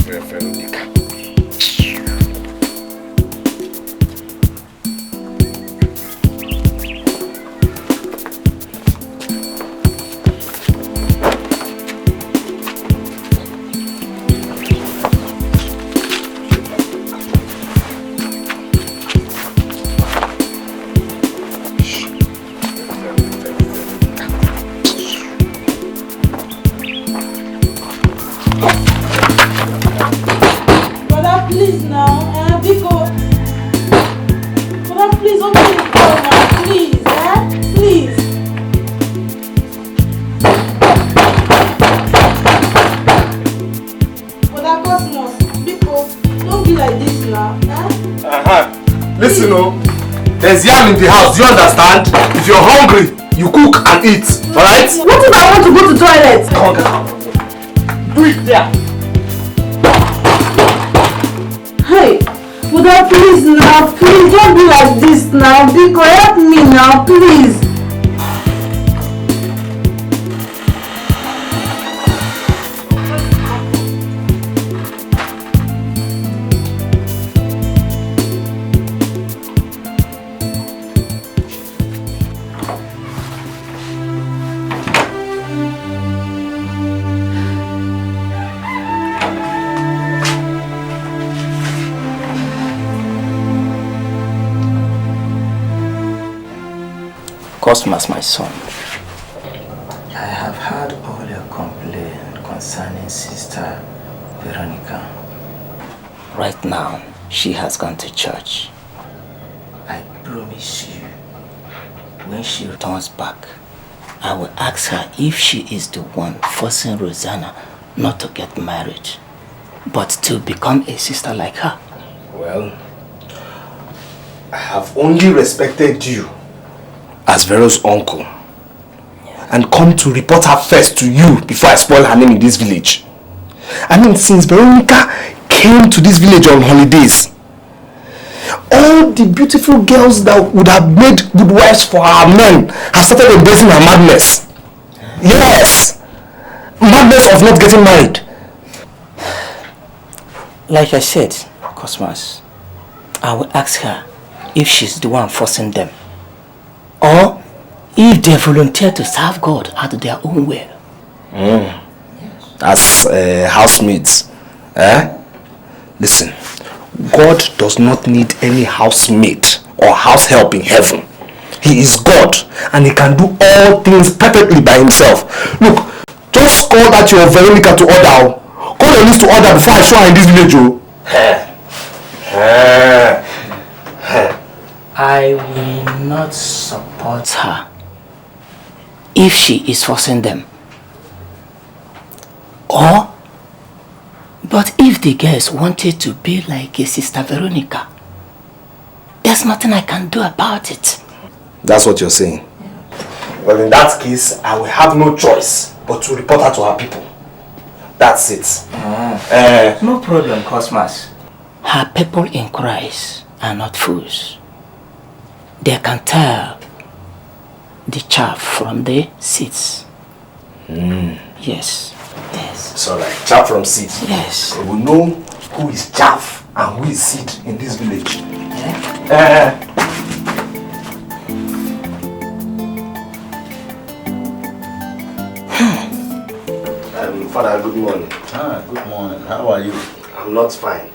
S5: Veronica.
S2: listen, oh. There's yam in the house, do you understand? If you're hungry, you cook and eat, alright?
S1: What if I want to go to toilet?
S2: Come on, get out.
S1: Do it there. Hey, Buddha, please now, please don't be like this now. Biko, help me now, please.
S16: Cosmas, my son, I have heard all your complaints concerning Sister Veronica. Right now, she has gone to church. I promise you, when she returns back, I will ask her if she is the one forcing Rosanna not to get married, but to become a sister like her.
S2: Well, I have only respected you as Vero's uncle and come to report her first to you before I spoil her name in this village. I mean, since Veronica came to this village on holidays, all the beautiful girls that would have made good wives for our men have started embracing her madness. Yes! Madness of not getting married.
S16: Like I said, Cosmas, I will ask her if she's the one forcing them, or if they volunteer to serve God out of their own will.
S2: As housemaids. Listen, God does not need any housemaid or house help in heaven. He is God and he can do all things perfectly by himself. Look, just call that your Veronica to order. Call your list to order before I show her in this village.
S16: I will not support her if she is forcing them. But if the girls wanted to be like a Sister Veronica, there's nothing I can do about it.
S2: That's what you're saying? Well, in that case, I will have no choice but to report her to her people. That's it.
S16: No problem, Cosmas. Her people in Christ are not fools. They can tell the chaff from the seeds. Yes.
S2: So like chaff from seeds?
S16: Yes.
S2: We will know who is chaff and who is seed in this village. Father, good morning.
S15: Good morning. How are you?
S2: I'm not fine.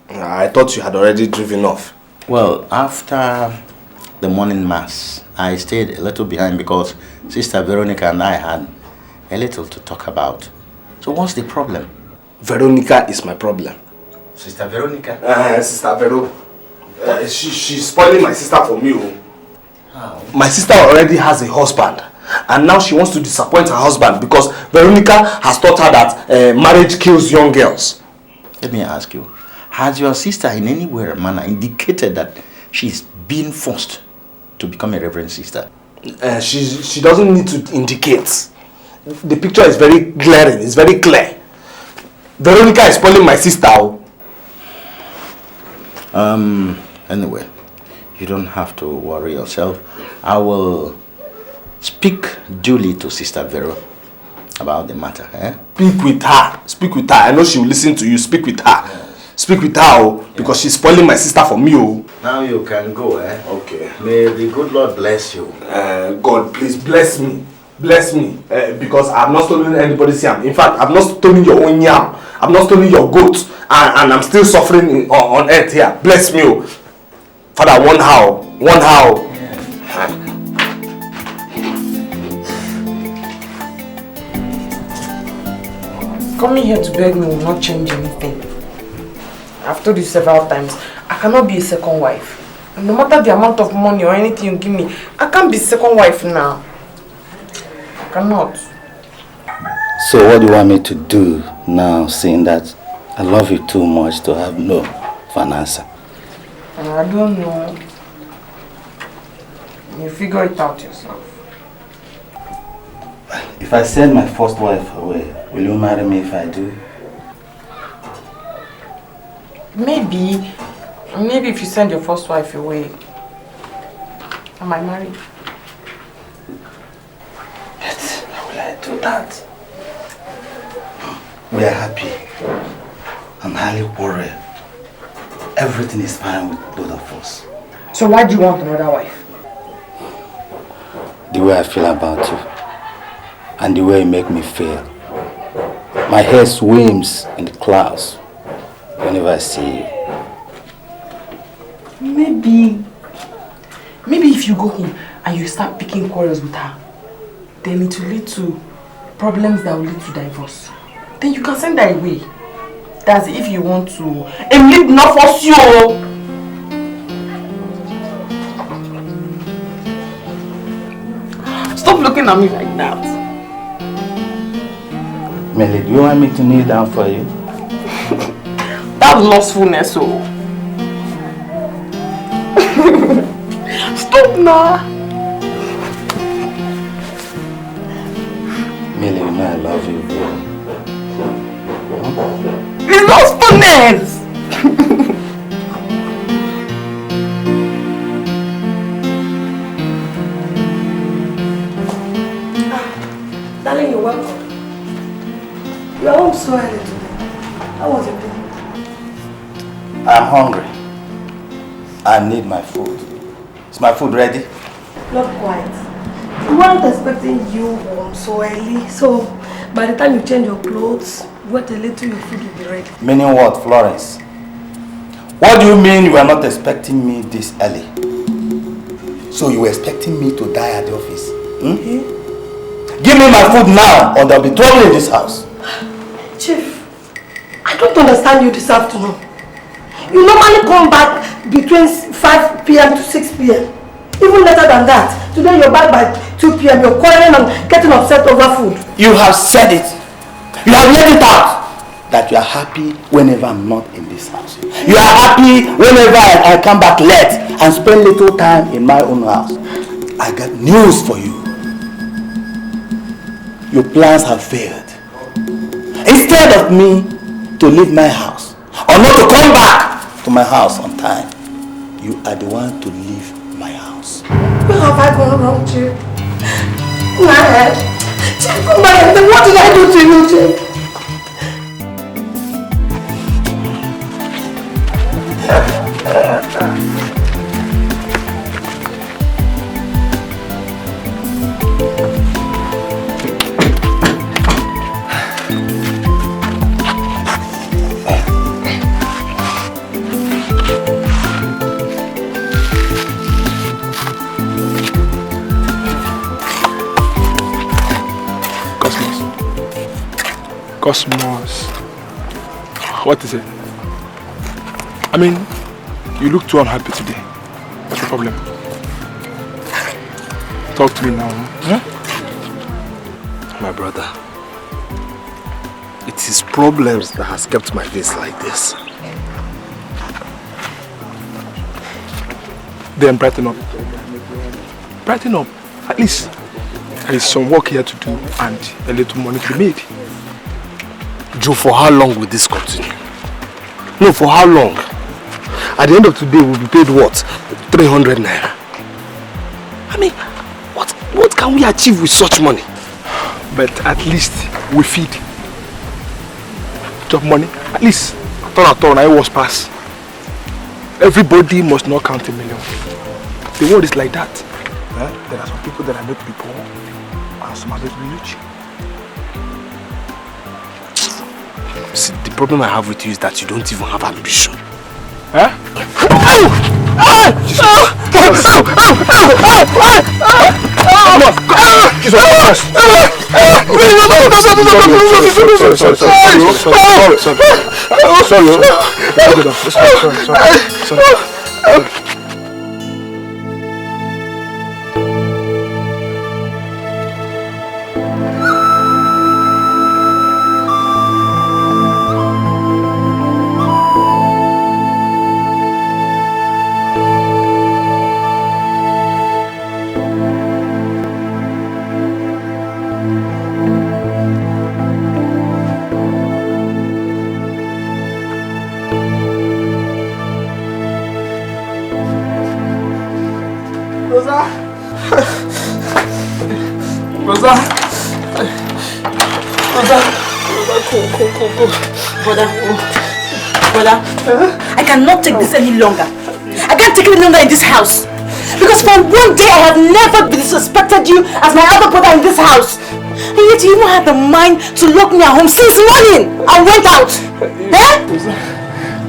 S2: I thought you had already driven off.
S15: Well, after the morning mass, I stayed a little behind because Sister Veronica and I had a little to talk about. So what's the problem?
S2: Veronica is my problem.
S15: Sister Veronica?
S2: Sister Vero. She's spoiling my sister for me. How? My sister already has a husband. And now she wants to disappoint her husband because Veronica has taught her that marriage kills young girls.
S15: Let me ask you, has your sister in any way or manner indicated that she's being forced to become a reverend sister?
S2: She doesn't need to indicate. The picture is very glaring, it's very clear. Veronica is spoiling my sister.
S15: Anyway, you don't have to worry yourself. I will speak duly to Sister Vero about the matter.
S2: Speak with her. Speak with her. I know she will listen to you. Speak with her. Yes. Speak with her, because she's spoiling my sister for me.
S15: Now you can go.
S2: Okay.
S15: May the good Lord bless you.
S2: God, please bless me. Bless me. Because I've not stolen anybody's yam. In fact, I've not stolen your own yam. I've not stolen your goat. And I'm still suffering on earth here. Bless me. Father, one how. One how. Yeah.
S7: Coming here to beg me will not change anything. I've told you several times, I cannot be a second wife. And no matter the amount of money or anything you give me, I can't be second wife now. I cannot.
S15: So what do you want me to do now, seeing that I love you too much to have no for an answer?
S7: I don't know. You figure it out yourself.
S15: If I send my first wife away, will you marry me if I do?
S7: Maybe if you send your first wife away, I might marry.
S15: But how will I do that? We are happy. I'm highly worried. Everything is fine with both of us.
S7: So why do you want another wife?
S15: The way I feel about you and the way you make me feel. My head swims in the clouds whenever I see you.
S7: Maybe if you go home and you start picking quarrels with her, then it will lead to problems that will lead to divorce. Then you can send her away. That's if you want to. Emilia will not force you. Stop looking at me like that.
S15: Melly, do you want me to kneel down for you?
S7: That's lustfulness, oh. Stop now.
S15: Melly, you know I love you, baby.
S7: It's lustfulness.
S6: Darling, you're welcome. You're home so early today. How was your day?
S15: I'm hungry. I need my food. Is my food ready?
S6: Not quite. We weren't expecting you home so early, so by the time you change your clothes, wait a little, your food will be ready.
S15: Meaning what, Florence? What do you mean you are not expecting me this early? So you were expecting me to die at the office? Hmm? Give me my food now or there'll be trouble in this house.
S6: Chief, I don't understand you this afternoon. You normally come back between 5 p.m. to 6 p.m. Even later than that. Today you're back by 2 p.m. You're quarreling and getting upset over food.
S15: You have said it. You have let it out. That you are happy whenever I'm not in this house. You are happy whenever I come back late and spend little time in my own house. I got news for you. Your plans have failed. Instead of me to leave my house or not to come back to my house on time, you are the one to leave my house.
S6: Where have I gone wrong, Chief? Nah, Chief, come back. What did I do to you, Chief?
S2: Cosmos. What is it? I mean, you look too unhappy today. What's the problem? Talk to me now. Huh?
S14: My brother, it is problems that has kept my face like this.
S2: Then brighten up. Brighten up. At least there is some work here to do and a little money to be made.
S14: Joe, for how long will this continue? No, for how long? At the end of today, we'll be paid what? 300 naira. I mean, what can we achieve with such money?
S2: But at least we feed. Job money, at least turn I was pass. Everybody must not count a million. The world is like that. There are some people that are made to be poor and some are made to be rich.
S14: See, the problem I have with you is that you don't even have ambition.
S2: Huh? Sorry. Rosa! Rosa! Rosa! Go.
S1: Brother, I cannot take this any longer. I can't take it any longer in this house. Because for one day I have never disrespected you as my other brother in this house. And yet you even had the mind to lock me at home since morning and went out.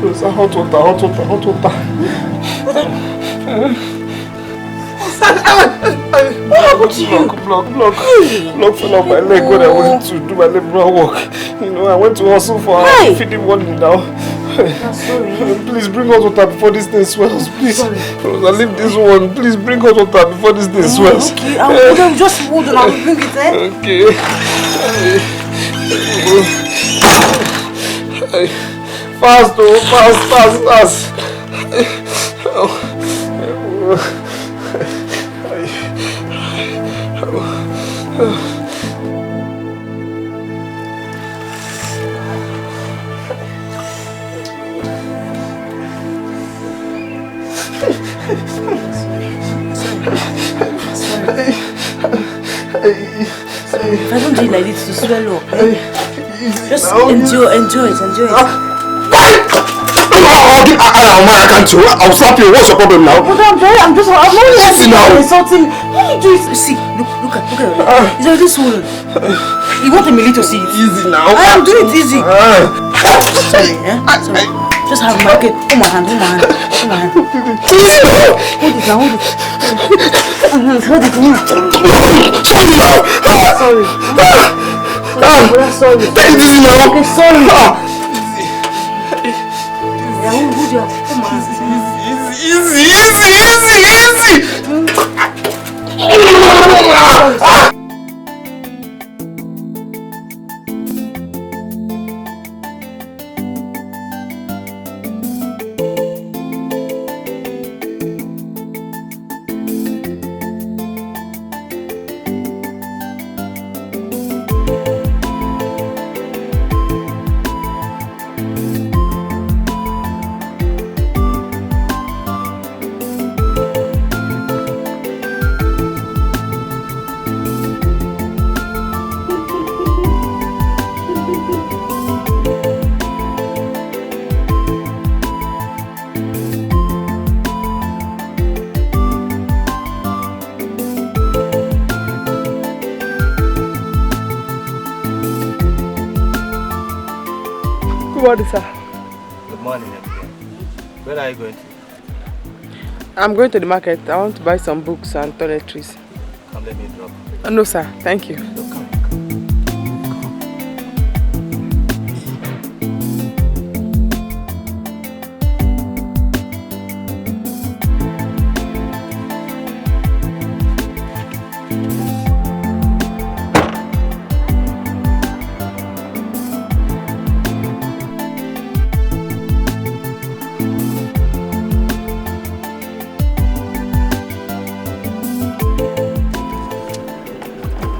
S2: Rosa, hot water.
S1: What happened to you?
S2: Block fell off my leg when I went to do my liberal work. You know, I went to hustle for feeding one now.
S1: I'm sorry.
S2: Please bring hot water before this thing swells. Please. Rosa, leave this one. Please bring hot water before this thing swells.
S1: Okay, I'll just hold on. I'll bring it,
S2: Okay. Fast.
S1: If I don't do it like this to swell up, just enjoy it.
S2: I can't do it. I'll slap you. What's your problem now?
S1: But I'm only insulting. Let me do it. See, look at it. It's already swollen. You want Emilia to see it?
S2: Easy now.
S1: I am doing it easy. Sorry. Just have my hand. Hold my hand. Easy now. Hold it now. Hold it now. Sorry.
S2: Take it easy now.
S1: Okay, sorry. Hold your hand.
S2: Easy.
S8: Good morning, sir.
S15: Good morning, Emilia. Where are you going to?
S8: I'm going to the market. I want to buy some books and toiletries.
S15: Come, let me drop.
S8: No, sir. Thank you.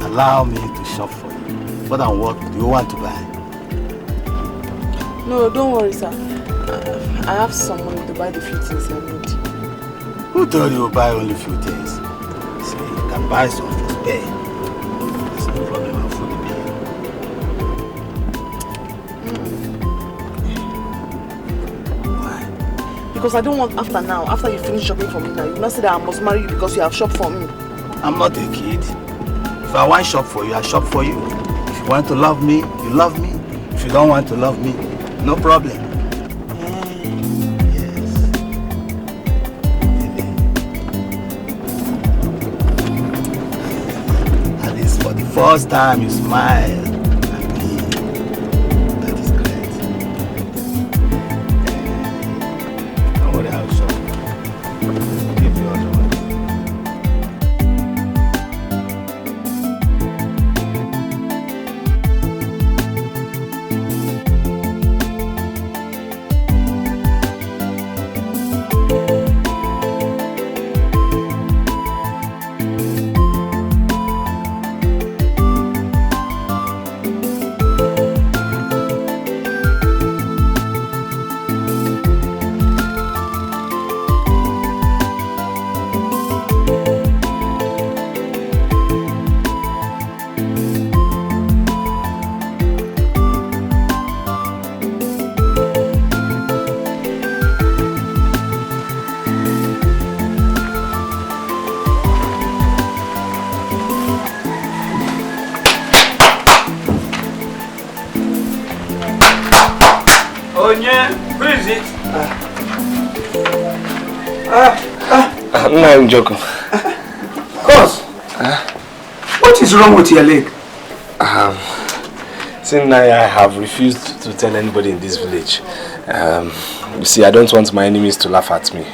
S15: Allow me to shop for you. What and what do you want to buy?
S8: No, don't worry, sir. I have some money to buy the few things I need.
S15: Who told you to buy only few things? See, you can buy some for spare. There's no problem, I'll fully pay. Why?
S1: Because I don't want after you finish shopping for me now, you not say that I must marry you because you have shopped for me.
S15: I'm not a kid. If I want shop for you, I shop for you. If you want to love me, you love me. If you don't want to love me, no problem. Yes. At least for the first time you smile at me. That is great. Don't worry, I'll shop. Give you all the money.
S2: No, I'm joking.
S13: Cos, what is wrong with your leg?
S2: Since I have refused to tell anybody in this village. You see, I don't want my enemies to laugh at me,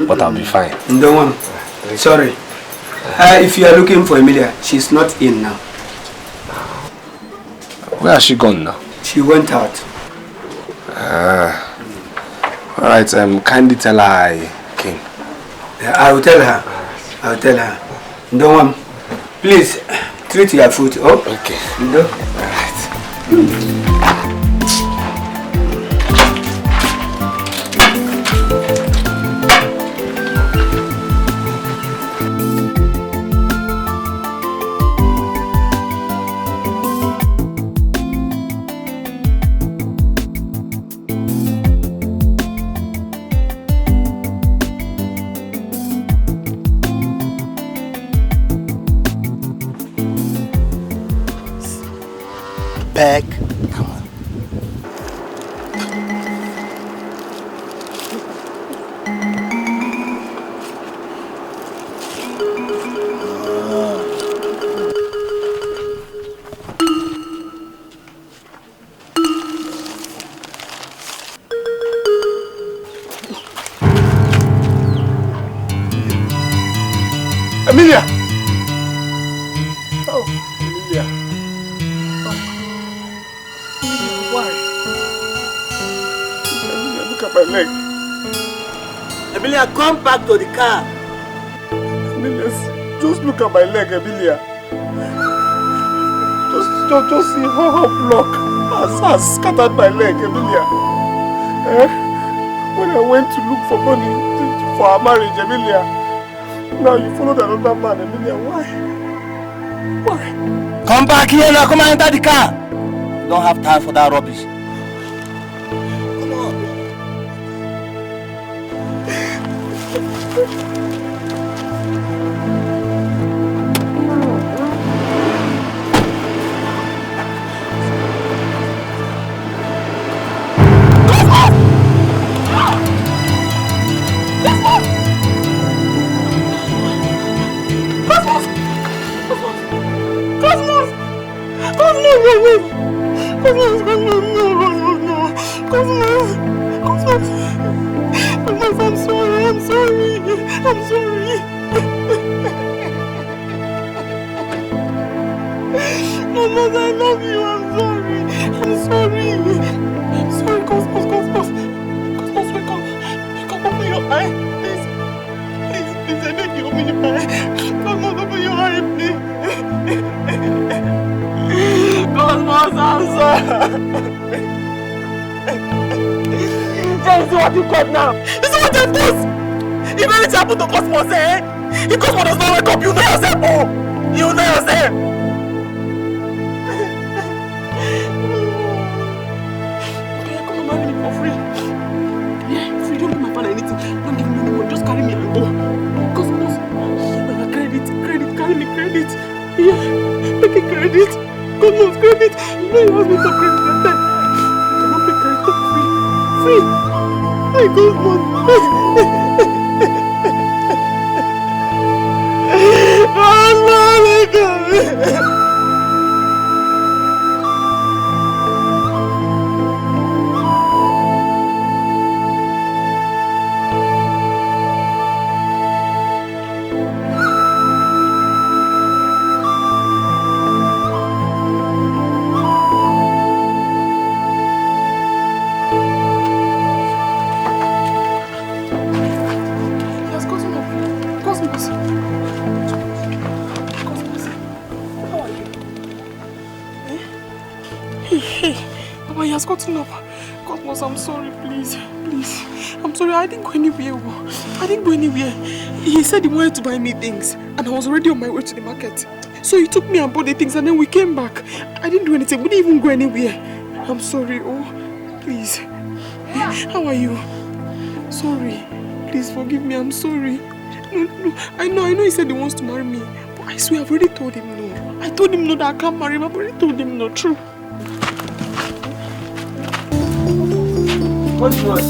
S2: but I'll be fine.
S13: Don't want. Sorry. If you are looking for Emilia, she's not in now.
S2: Where has she gone now?
S13: She went out.
S2: Alright, kindly tell her I came.
S13: I will tell her. I will tell her. Don't want. Please, treat your foot. Oh?
S2: Okay.
S13: Alright.
S15: Back. Come on.
S2: Emilia! Oh, Emilia. Why? Emilia, look at my leg.
S15: Emilia, come back to the car.
S2: Emilia, just look at my leg, Emilia. Just see how block has scattered my leg, Emilia. When I went to look for money for our marriage, Emilia, now you followed another man, Emilia. Why?
S15: Come back here now. Come and enter the car. You don't have time for that rubbish. Come on.
S17: I'm sorry, please. I'm sorry, I didn't go anywhere. He said he wanted to buy me things and I was already on my way to the market. So he took me and bought the things and then we came back. I didn't do anything, we didn't even go anywhere. I'm sorry, please. How are you? Sorry, please forgive me, I'm sorry. No, I know he said he wants to marry me. But I swear I've already told him no. I told him no that I can't marry him, I've already told him no, true.
S13: Cosmos!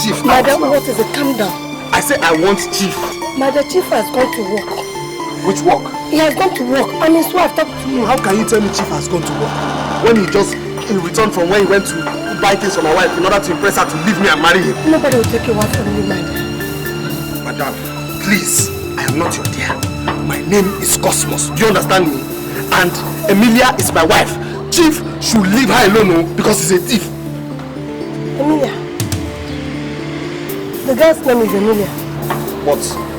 S14: Chief.
S6: Madam, what is it? Calm down.
S14: I said I want Chief.
S6: Madam, Chief has gone to work.
S14: Which work?
S6: He has gone to work. I mean, so I've talked to you.
S14: How can you tell me Chief has gone to work? When he just in return from when he went to buy things for my wife in order to impress her to leave me and marry him.
S6: Nobody will take a wife from you, madam.
S14: Madam, please, I am not your dear. My name is Cosmos. Do you understand me? And Emilia is my wife. Chief should leave her alone because he's a thief.
S6: Emilia. The girl's name is Emilia.
S14: What?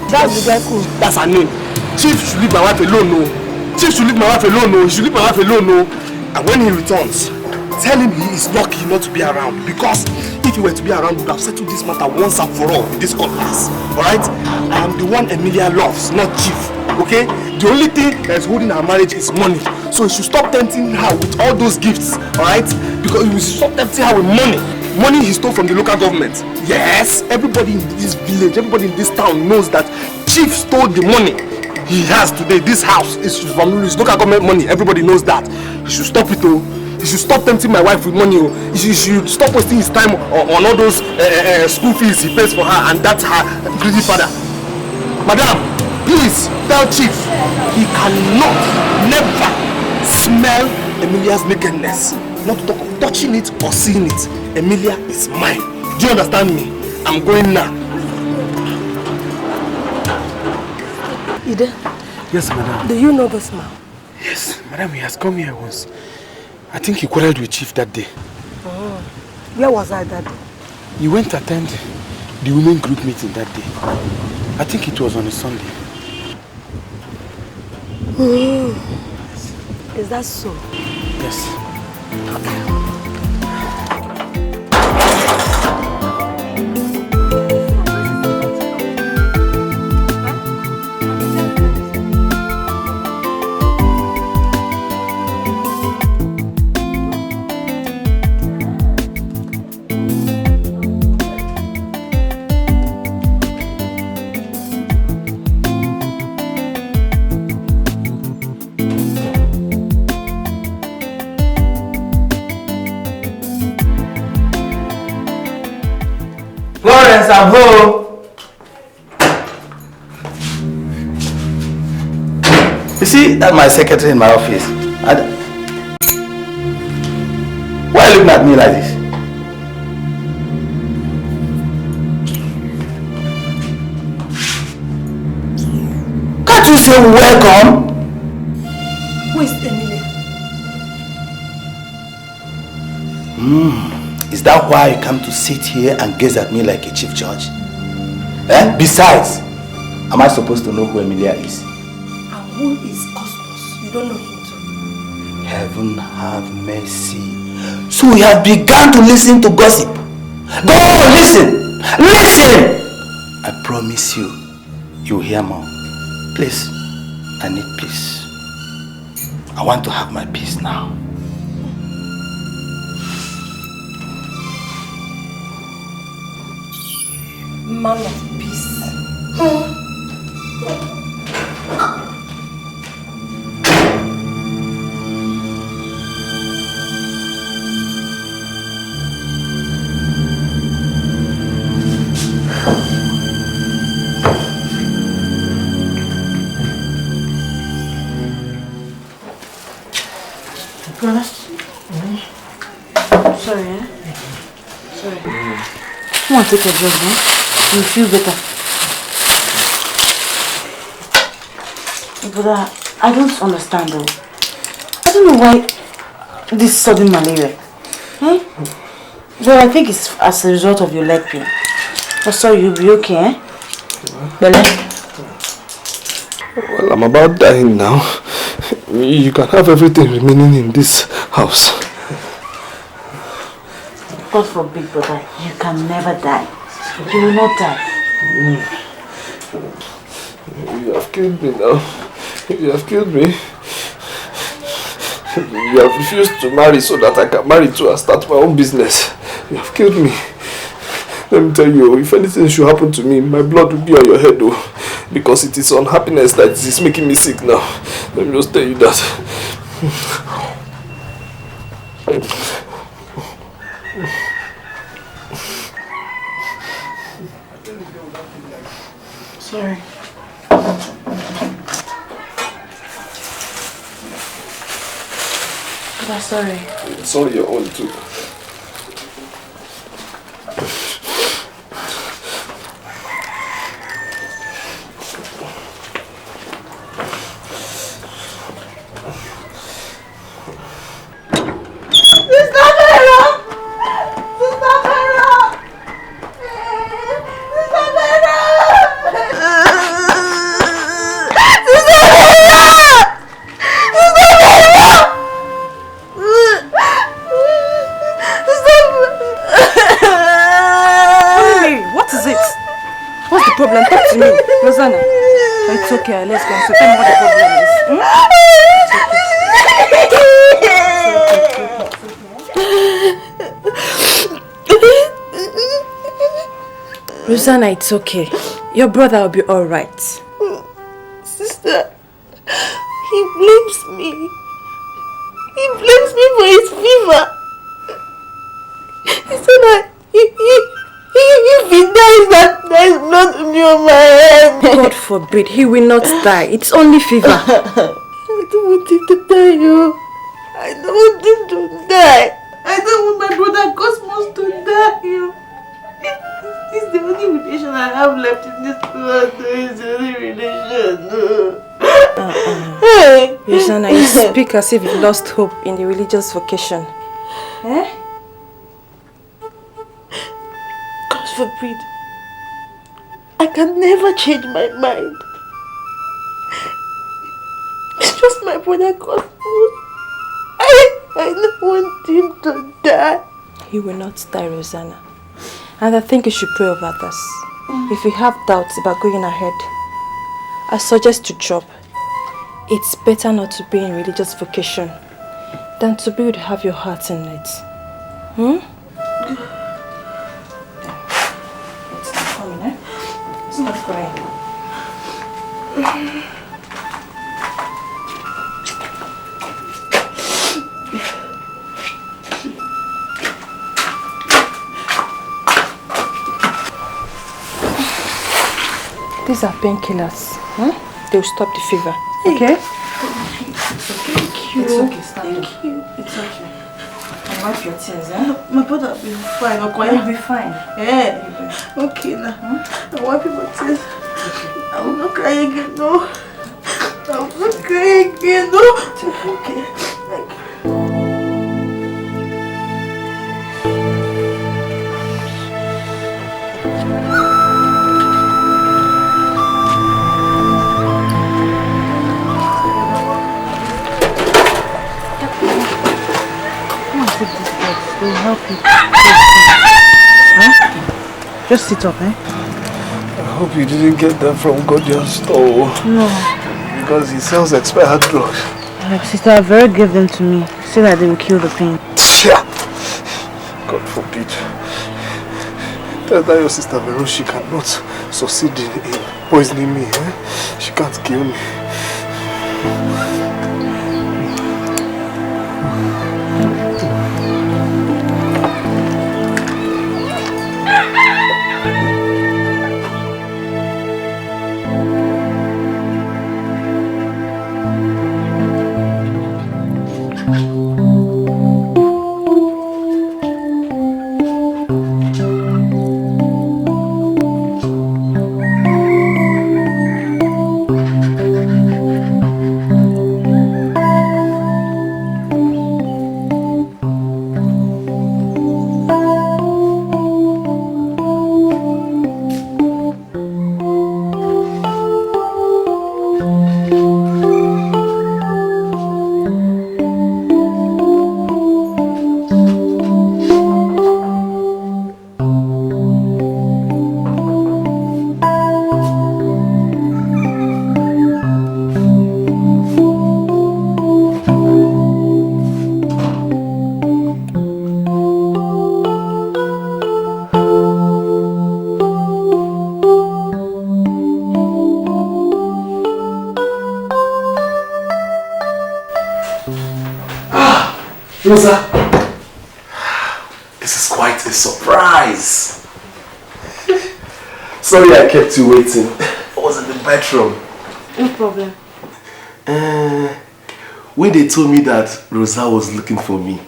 S6: That's the girl's name.
S14: That's her name. Chief should leave my wife alone, no. Chief should leave my wife alone, no. He should leave my wife alone, no. And when he returns, tell him he is lucky not to be around. Because if he were to be around, we would have settled this matter once and for all with this cutlass. Alright? I am the one Emilia loves, not Chief. Okay? The only thing that is holding our marriage is money. So you should stop tempting her with all those gifts. Alright? Because you should stop tempting her with money. Money he stole from the local government. Yes, everybody in this village, everybody in this town knows that Chief stole the money he has today. This house is from his local government money. Everybody knows that. He should stop it, though. He should stop tempting my wife with money. He should stop wasting his time on all those school fees he pays for her, and that's her greedy father. Madam, please tell Chief he cannot, never smell Emilia's nakedness. Not to talk of touching it or seeing it. Emilia is mine. Do you understand me? I'm going now.
S6: Ida?
S17: Yes, madam.
S6: Do you know this man?
S17: Yes, madam, he has come here once. I think he quarreled with Chief that day.
S6: Oh. Where was I that day?
S17: He went to attend the women group meeting that day. I think it was on a Sunday.
S6: Is that so?
S17: Yes.
S6: Okay.
S15: I'm home. You see, that's my secretary in my office. Why are you looking at me like this? Can't you say welcome?
S6: Who is Emilia?
S15: Is that why you come to sit here and gaze at me like a chief judge? Besides, am I supposed to know who Emilia is?
S6: And who is Cosmos? You don't know him too.
S15: Heaven have mercy. So you have begun to listen to gossip. Go on, listen! Listen! I promise you, you'll hear more. Please, I need peace. I want to have my peace now.
S6: Man of peace.
S1: Brother? Sorry, Sorry. Come on, take a drug, man. You feel better. But I don't understand though. I don't know why this sudden malaria. Well, I think it's as a result of your leg pain. Oh, sorry, you'll be okay, Bele?
S14: Well, I'm about dying now. You can have everything remaining in this house.
S1: God forbid, brother, you can never die. You will not die.
S14: You have killed me now. You have killed me. You have refused to marry so that I can marry too and start my own business. You have killed me. Let me tell you, if anything should happen to me, my blood will be on your head though. Because it is unhappiness that is making me sick now. Let me just tell you that.
S1: Sorry. I'm sorry.
S14: Sorry, your own too.
S8: Problem? Talk to me, Rosanna. It's okay, let's go. So tell me what the problem is. Rosanna, it's okay. Your brother will be alright.
S1: Sister, he blames me. He blames me for his fever. He said that if he dies, that there is blood on my head.
S8: God forbid, he will not die. It's only fever.
S1: I don't want him to die, yo. I don't want him to die. I don't want my brother Cosmos to die, yo. It's the only relation I have left in this world. It's the only relation.
S8: Rosanna, you speak as if you lost hope in the religious vocation. Eh?
S1: God forbid. I can never change my mind. It's just my brother Cosmos. I don't want him to die.
S8: He will not die, Rosanna. And I think you should pray over this. If you have doubts about going ahead, I suggest to drop. It's better not to be in religious vocation than to be able to have your heart in it. It's not coming, eh? It's not crying. These are painkillers. They will stop the fever. Okay?
S1: Thank you.
S8: It's okay, stand up.
S1: Thank you.
S8: It's okay. I'll wipe your tears, eh?
S1: My brother will be fine. Okay?
S8: You'll be fine.
S1: Yeah. Okay now. I'll wipe my tears. I will not cry again, no. I will not cry again, no. It's okay.
S18: Will help you. Just sit up, eh?
S14: I hope you didn't get that from Godian's store.
S18: No.
S14: Because he sells expired drugs.
S18: Sister Vera gave them to me. Say that they will kill the pain.
S14: God forbid. Tell that your sister Vera, she cannot succeed in poisoning me. Eh? She can't kill me.
S15: Rosa, this is quite a surprise.
S14: Sorry I kept you waiting. I was in the bedroom.
S8: No problem.
S14: When they told me that Rosa was looking for me,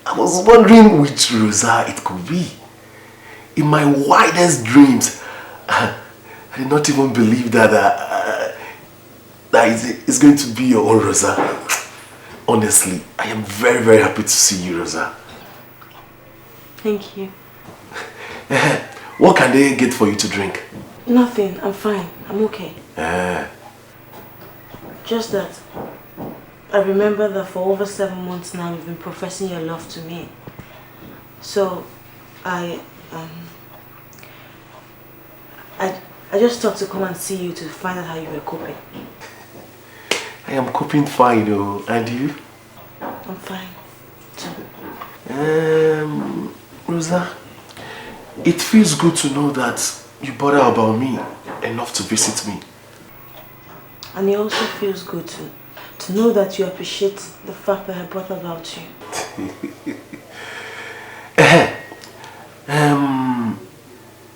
S14: I was wondering which Rosa it could be. In my wildest dreams, I did not even believe that it's going to be your own Rosa. Honestly, I am very, very happy to see you, Rosa.
S8: Thank you.
S14: What can they get for you to drink?
S8: Nothing. I'm fine. I'm okay.
S14: Ah.
S8: Just that I remember that for over 7 months now you've been professing your love to me. So I just thought to come and see you to find out how you were coping.
S14: I am coping fine, though. And you?
S8: I'm fine too.
S14: Rosa, it feels good to know that you bother about me enough to visit me.
S8: And it also feels good to know that you appreciate the fact that I brought about you.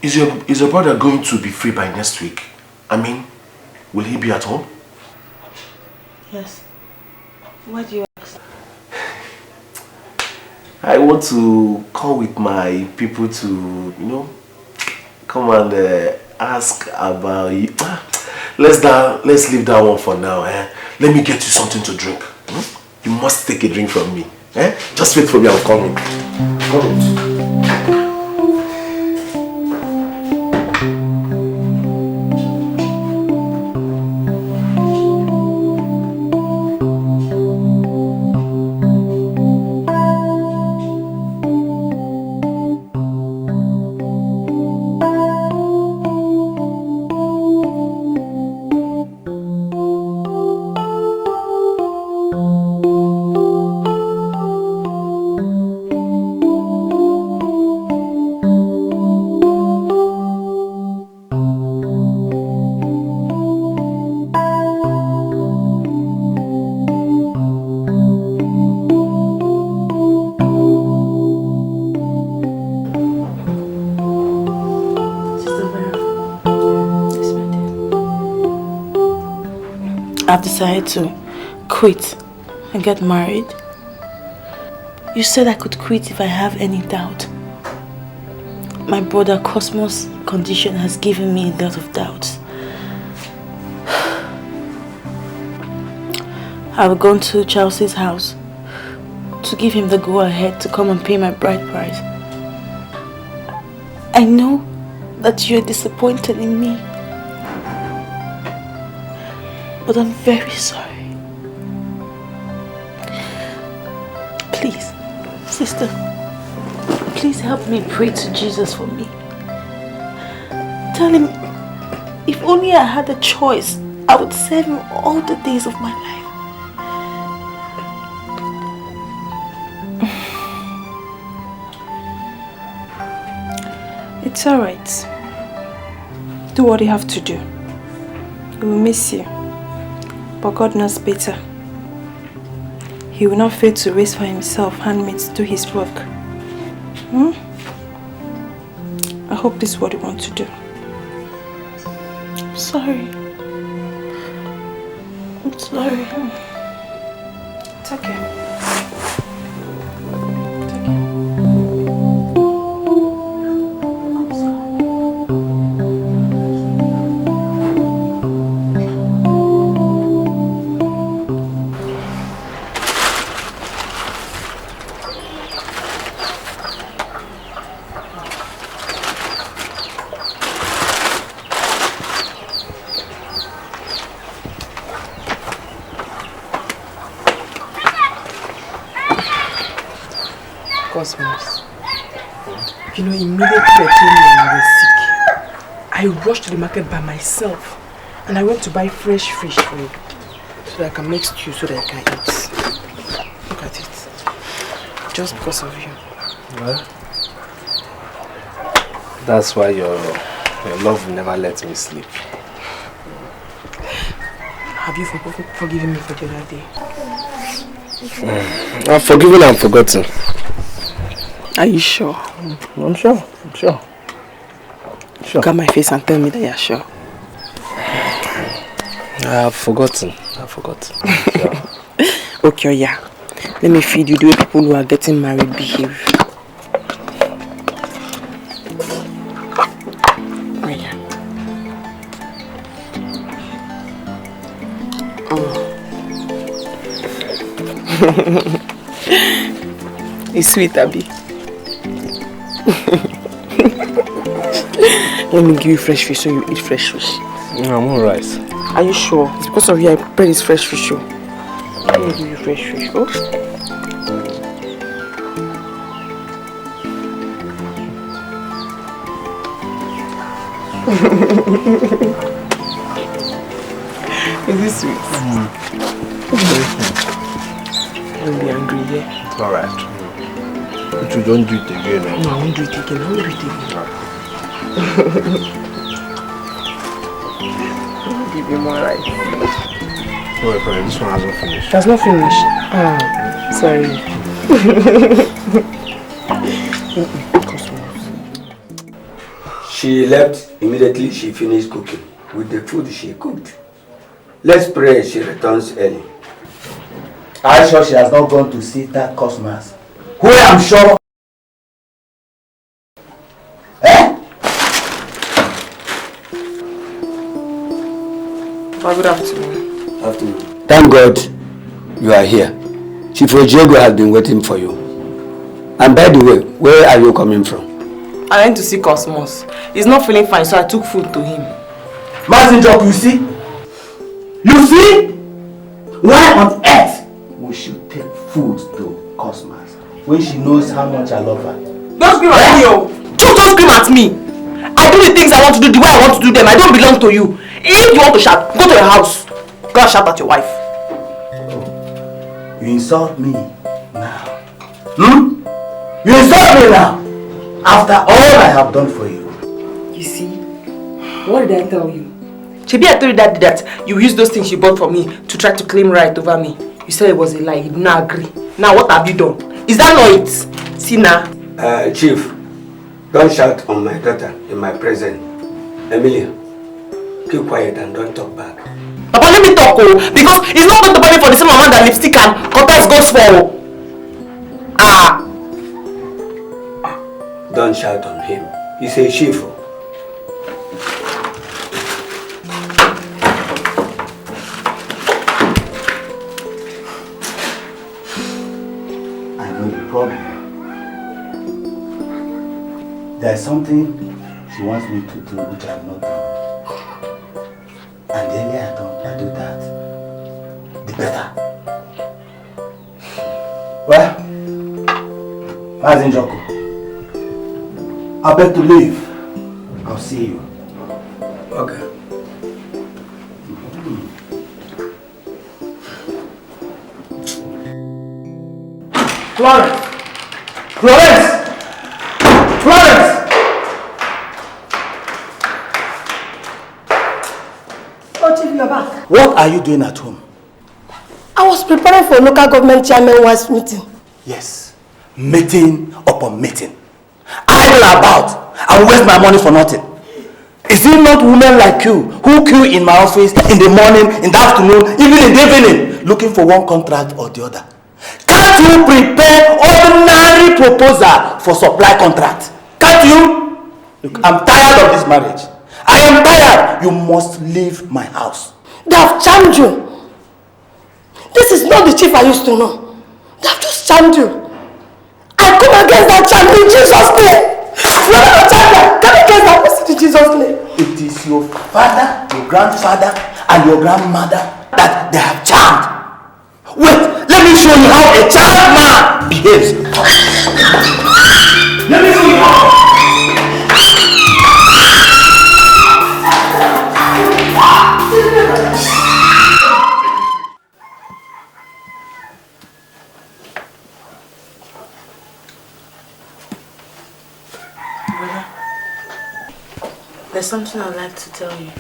S14: Is your brother going to be free by next week? I mean, will he be at home?
S8: Yes. Why do you ask?
S14: I want to call with my people to, come and ask about you. Let's leave that one for now. Let me get you something to drink. You must take a drink from me. Just wait for me, I'm coming.
S8: I've decided to quit and get married. You said I could quit if I have any doubt. My brother Cosmo's condition has given me a lot of doubts. I've gone to Chelsea's house to give him the go-ahead to come and pay my bride price. I know that you're disappointed in me, but I'm very sorry. Please, sister, please help me pray to Jesus for me. Tell him, if only I had a choice, I would serve him all the days of my life.
S19: It's alright. Do what you have to do. We will miss you. But God knows better. He will not fail to raise for himself handmaids to do his work. I hope this is what you want to do.
S8: I'm sorry. I'm sorry.
S19: It's okay.
S7: You know, immediately I told me I was sick, I rushed to the market by myself and I went to buy fresh fish for you so that I can make stew so that I can eat. Look at it. Just because of you.
S14: Well, that's why your love will never let me sleep.
S7: Have you forgiven me for the other day?
S14: I've forgiven and forgotten.
S7: Are you sure?
S14: I'm sure.
S7: Sure. Look at my face and tell me that you're sure.
S2: I've forgotten. Yeah.
S7: Okay, yeah. Let me feed you the way people who are getting married behave. Oh, yeah. It's sweet, Abby. Let me give you fresh fish so you eat fresh fish.
S2: No, I'm alright.
S7: Are you sure? It's because of you I prepared this fresh fish. Let me give you fresh fish. Oh. Is this sweet? Don't be angry, yeah?
S2: It's alright. But you don't do it again.
S7: No, I won't do it again. I won't do it again. I'll give you more rice.
S2: Wait, but this one hasn't finished.
S7: It has not finished? Ah, sorry.
S12: She left immediately she finished cooking with the food she cooked. Let's pray she returns early.
S15: Are you sure she has not gone to see that customers? Who I'm sure.
S7: Good afternoon.
S12: Afternoon. Thank God you are here. Chief Ojego has been waiting for you. And by the way, where are you coming from?
S7: I went to see Cosmos. He's not feeling fine, so I took food to him.
S15: Martin Jock, you see? You see? Why on earth we should take food to Cosmos when she knows how much I love her?
S7: Don't scream at me, oh! Don't scream at me! I do the things I want to do the way I want to do them. I don't belong to you. If you want to shout, go to your house. Go and shout at your wife.
S15: You insult me now. You insult me now! After all I have done for you.
S7: You see? What did I tell you? Shebi, I told you that you used those things you bought for me to try to claim right over me. You said it was a lie. You did not agree. Now what have you done? Is that not it? See now?
S12: Chief, don't shout on my daughter in my presence. Emilia, keep quiet and don't talk back.
S7: Papa, let me talk, oh, because it's not going to buy me for the same amount that lipstick and contacts goes for.
S12: Don't shout on him. He's a chief.
S15: I know the problem. There's something she wants me to do which I have not done. And the earlier I do that, the better. Well, Martin Joko, I beg to leave. I'll see you.
S12: Okay.
S15: Florence! Florence! Florence!
S6: Oh, Chief, you're back.
S15: What are you doing at home?
S6: I was preparing for local government chairman wife's meeting.
S15: Yes, meeting upon meeting. Idle about and waste my money for nothing. Is it not women like you who queue in my office in the morning, in the afternoon, even in the evening, looking for one contract or the other? Can't you prepare ordinary proposal for supply contract? Can't you? Look, I'm tired of this marriage. I am tired. You must leave my house.
S6: They have charmed you. This is not the chief I used to know. They have just charmed you. I come against that charm in Jesus' name. You are not a child. Come against that person in Jesus' name.
S15: It is your father, your grandfather, and your grandmother that they have charmed. Wait, let me show you how a child man behaves. Let me show you how.
S1: Brother, there's something I'd like to tell you.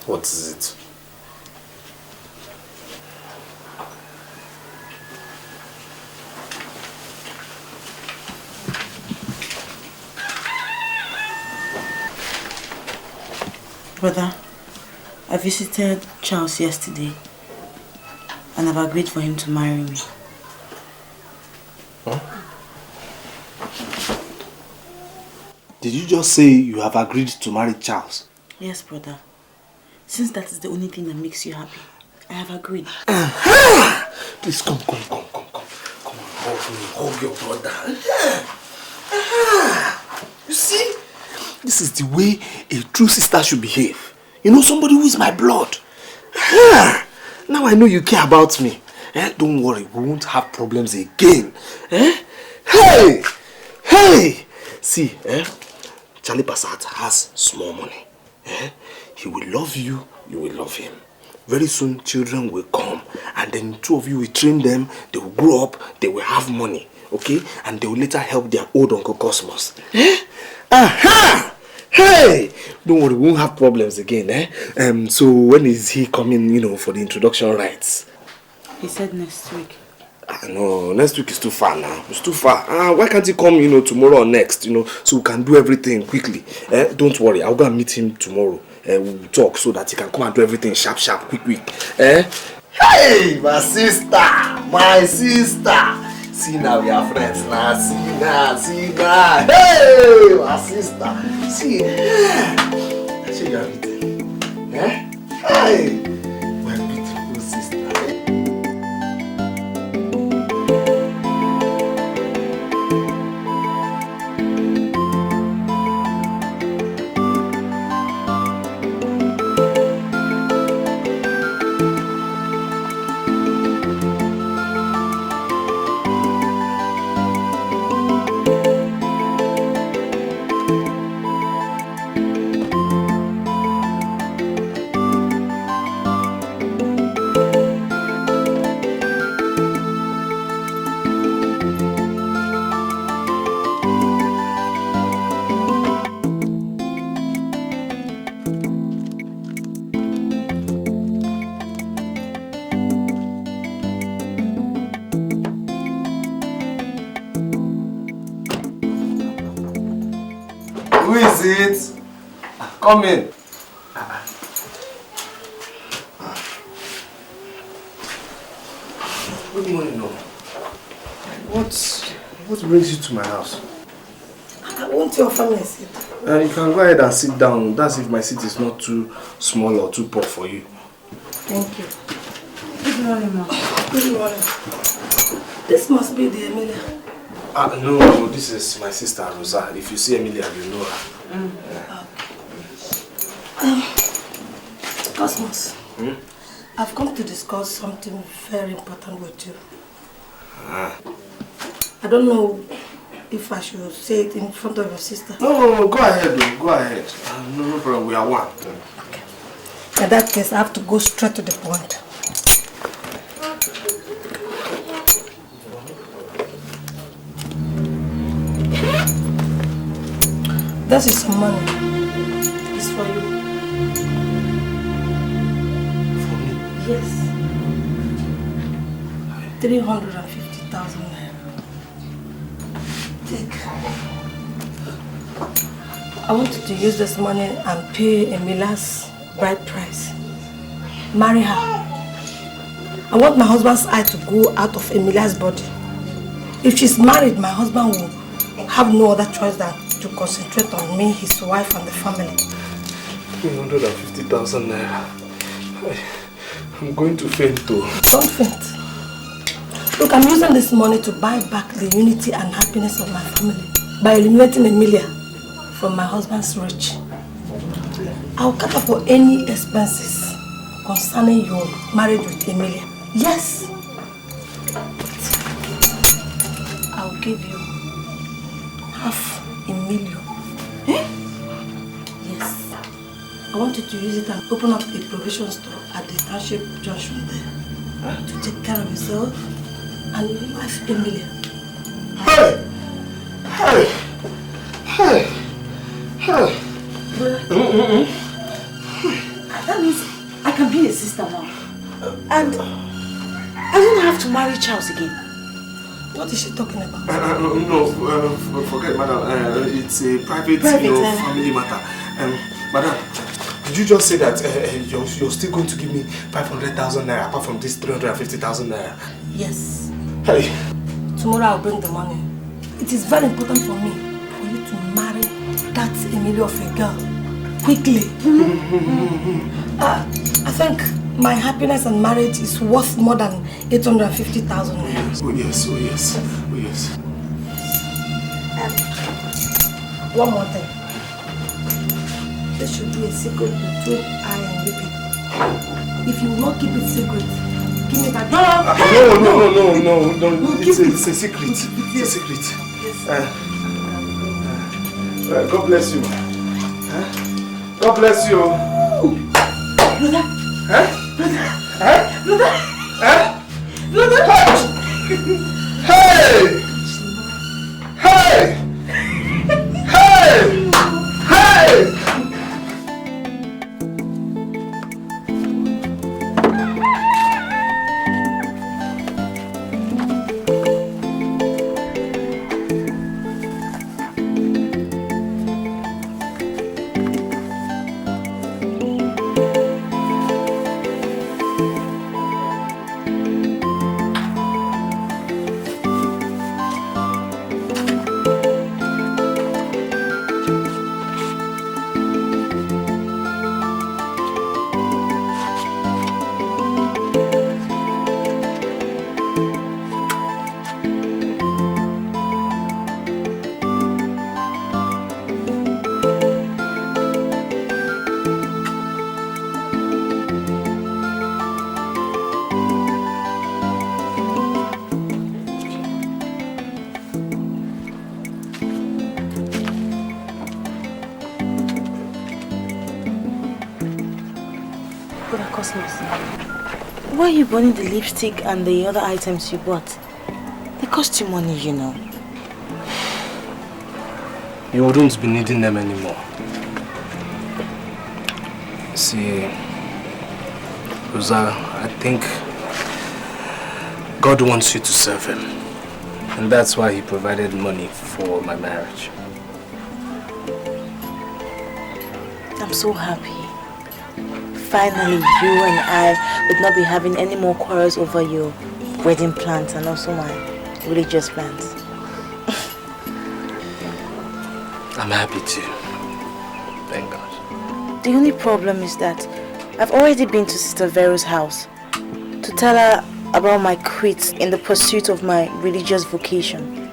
S2: What is it?
S1: Brother, I visited Charles yesterday and I've agreed for him to marry me.
S15: Huh? Did you just say you have agreed to marry Charles?
S1: Yes, brother. Since that is the only thing that makes you happy, I have agreed.
S15: Please come. Come on, hug your brother. You see, this is the way a true sister should behave. You know, somebody who is my blood. Now I know you care about me. Don't worry, we won't have problems again. Hey! See, Charlie Passat has small money. He will love you, you will love him. Very soon, children will come, and then two of you will train them, they will grow up, they will have money, okay? And they will later help their old Uncle Cosmos. Aha! Hey! Don't worry, we won't have problems again, So when is he coming, for the introduction rites?
S1: He said next week.
S15: No, next week is too far now. It's too far. Why can't he come, tomorrow or next, so we can do everything quickly. Don't worry, I'll go and meet him tomorrow. We'll talk so that he can come and do everything sharp, quick. Hey, my sister! See now, we are friends now. See now. Hey, my sister! See, I say you are eating. Hey, my beautiful sister. Who is it? Come in. Good morning, no. What brings you to my house?
S6: I want your family seat.
S15: You can go ahead and sit down. That's if my seat is not too small or too poor for you.
S6: Thank you. Good morning, Mom. Good morning. This must be the Emilia.
S15: No, this is my sister Rosa. If you see Emilia, you know her.
S6: Okay. Cosmos, I've come to discuss something very important with you. I don't know if I should say it in front of your sister.
S15: No, go ahead, go ahead. No problem, we are one.
S6: Okay. In that case, I have to go straight to the point. This is some money. It's for you.
S15: For me?
S6: Yes. 350,000 naira. Take. I wanted to use this money and pay Emilia's bride price. Marry her. I want my husband's eye to go out of Emilia's body. If she's married, my husband will have no other choice than to concentrate on me, his wife, and the family.
S15: 350,000 naira. I'm going to faint though.
S6: Don't faint. Look, I'm using this money to buy back the unity and happiness of my family by eliminating Emilia from my husband's reach. I'll cater for any expenses concerning your marriage with Emilia. Yes. I'll give you half a million. Yes. I want you to use it and open up a provision store at the township junction there to take care of yourself and your wife Emilia.
S1: That means I can be a sister now. And I don't have to marry Charles again.
S6: What is she talking about?
S15: Forget, madam. It's a private family matter. Madam,
S14: Did you just say that you're still going to give me 500,000 naira apart from this 350,000 naira?
S6: Yes.
S14: Hey.
S6: Tomorrow I'll bring the money. It is very important for me for you to marry that Emilia of a girl quickly. I think my happiness and marriage is worth more than 850,000 naira.
S14: Oh yes, oh yes, oh yes.
S6: One more thing. There should be a secret between I and you people. If you will not keep it secret, give me that.
S14: No. It's a secret. It's a secret. Yes. God bless you. God bless you.
S6: Brother.
S14: Huh?
S6: Brother.
S14: Brother. Hey! Hey! Hey! Hey!
S18: Why are you burning the lipstick and the other items you bought? They cost you money, you know.
S2: You wouldn't be needing them anymore. See, Rosa, I think God wants you to serve Him. And that's why He provided money for my marriage.
S18: I'm so happy. Finally, you and I would not be having any more quarrels over your wedding plans and also my religious plans.
S2: I'm happy too. Thank God.
S18: The only problem is that I've already been to Sister Vero's house to tell her about my quit in the pursuit of my religious vocation.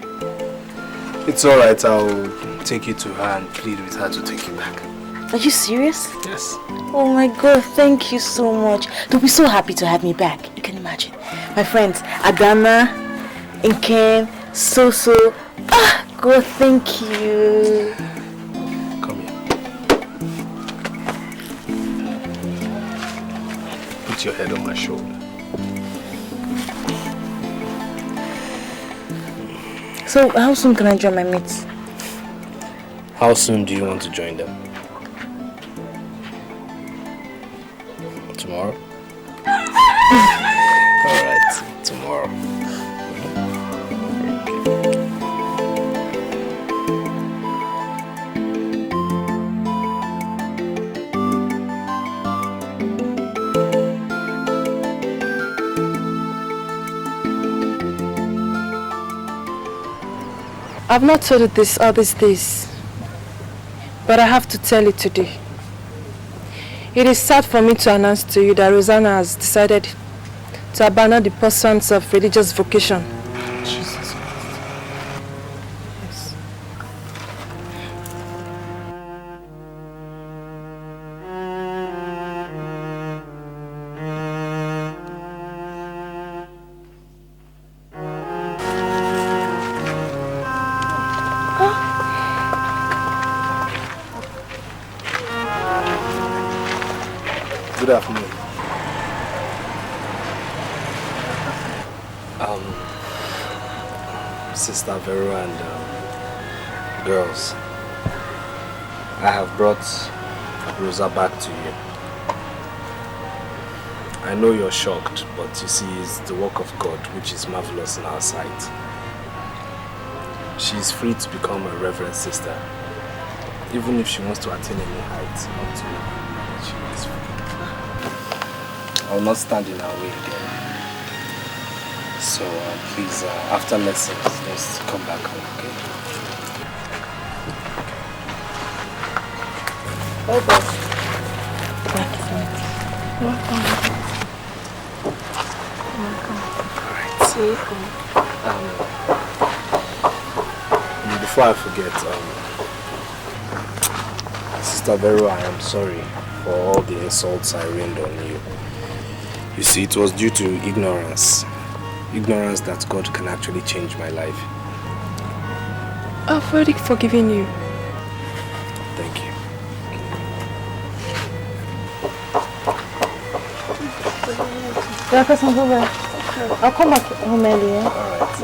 S2: It's alright, I'll take you to her and plead with her to take you back.
S18: Are you serious?
S2: Yes.
S18: Oh my God, thank you so much. They'll be so happy to have me back. You can imagine. My friends, Adana, Nkem, Soso. Ah, God, thank you.
S2: Come here. Put your head on my shoulder.
S18: So, how soon can I join my mates?
S2: How soon do you want to join them? Tomorrow? Alright, tomorrow.
S8: I've not told it this all these days, but I have to tell it today. It is sad for me to announce to you that Rosanna has decided to abandon the pursuit of religious vocation.
S2: Jesus Christ.
S8: Yes.
S2: Good afternoon. Sister Vero and girls, I have brought Rosa back to you. I know you're shocked, but you see, it's the work of God which is marvelous in our sight. She is free to become a reverend sister, even if she wants to attain any heights up to I will not stand in our way again. So please, after lessons, let's come back home, okay?
S19: Bye-bye.
S2: Alright. Before I forget, Sister Vero, I am sorry for all the insults I rained on you. You see, it was due to ignorance. Ignorance that God can actually change my life.
S19: I've already forgiven you.
S2: Thank you.
S8: I'll come back home early, eh?
S2: Alright.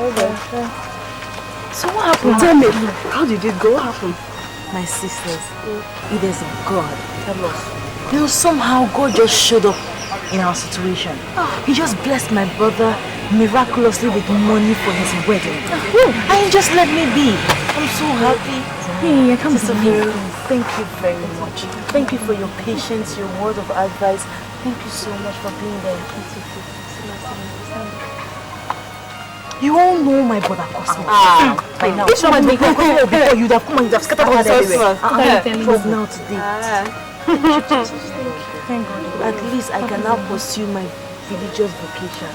S8: So what happened?
S9: Tell me, how did it go? What happened? My sisters, it is God.
S8: Tell us.
S9: You know, somehow God just showed up in our situation. He just blessed my brother miraculously with money for his wedding. And he just let me be. I'm so happy.
S8: Hey, I can't
S9: believe it. Thank you very much. Thank you for your patience, your word of advice. Thank you so much for being there. You all know my brother Cosmo. By now. If someone make Cosmo before, you'd have come and you'd have scattered all everywhere. From now to date. Thank God. At least I can now pursue my religious vocation.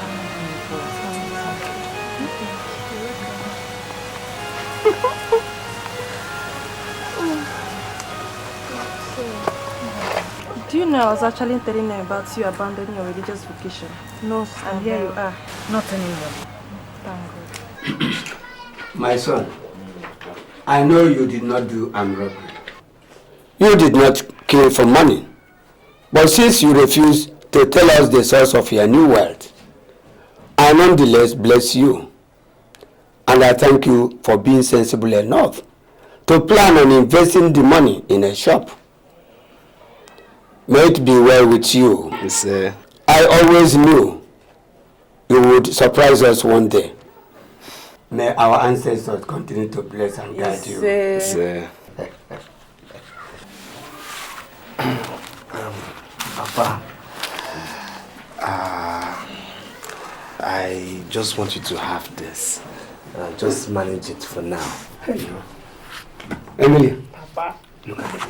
S19: Do you know I was actually telling them about you abandoning your religious vocation?
S9: No,
S19: and here you are.
S9: Not anymore.
S19: Thank God.
S12: My son, I know you did not do armed robbery. You did not kill for money. But since you refuse to tell us the source of your new wealth, I nonetheless bless you. And I thank you for being sensible enough to plan on investing the money in a shop. May it be well with you.
S2: Yes,
S12: I always knew you would surprise us one day. May our ancestors continue to bless and guide you.
S2: Yes, Papa, I just want you to have this. Just manage it for now.
S12: Emilia.
S2: Papa.
S12: Look at me.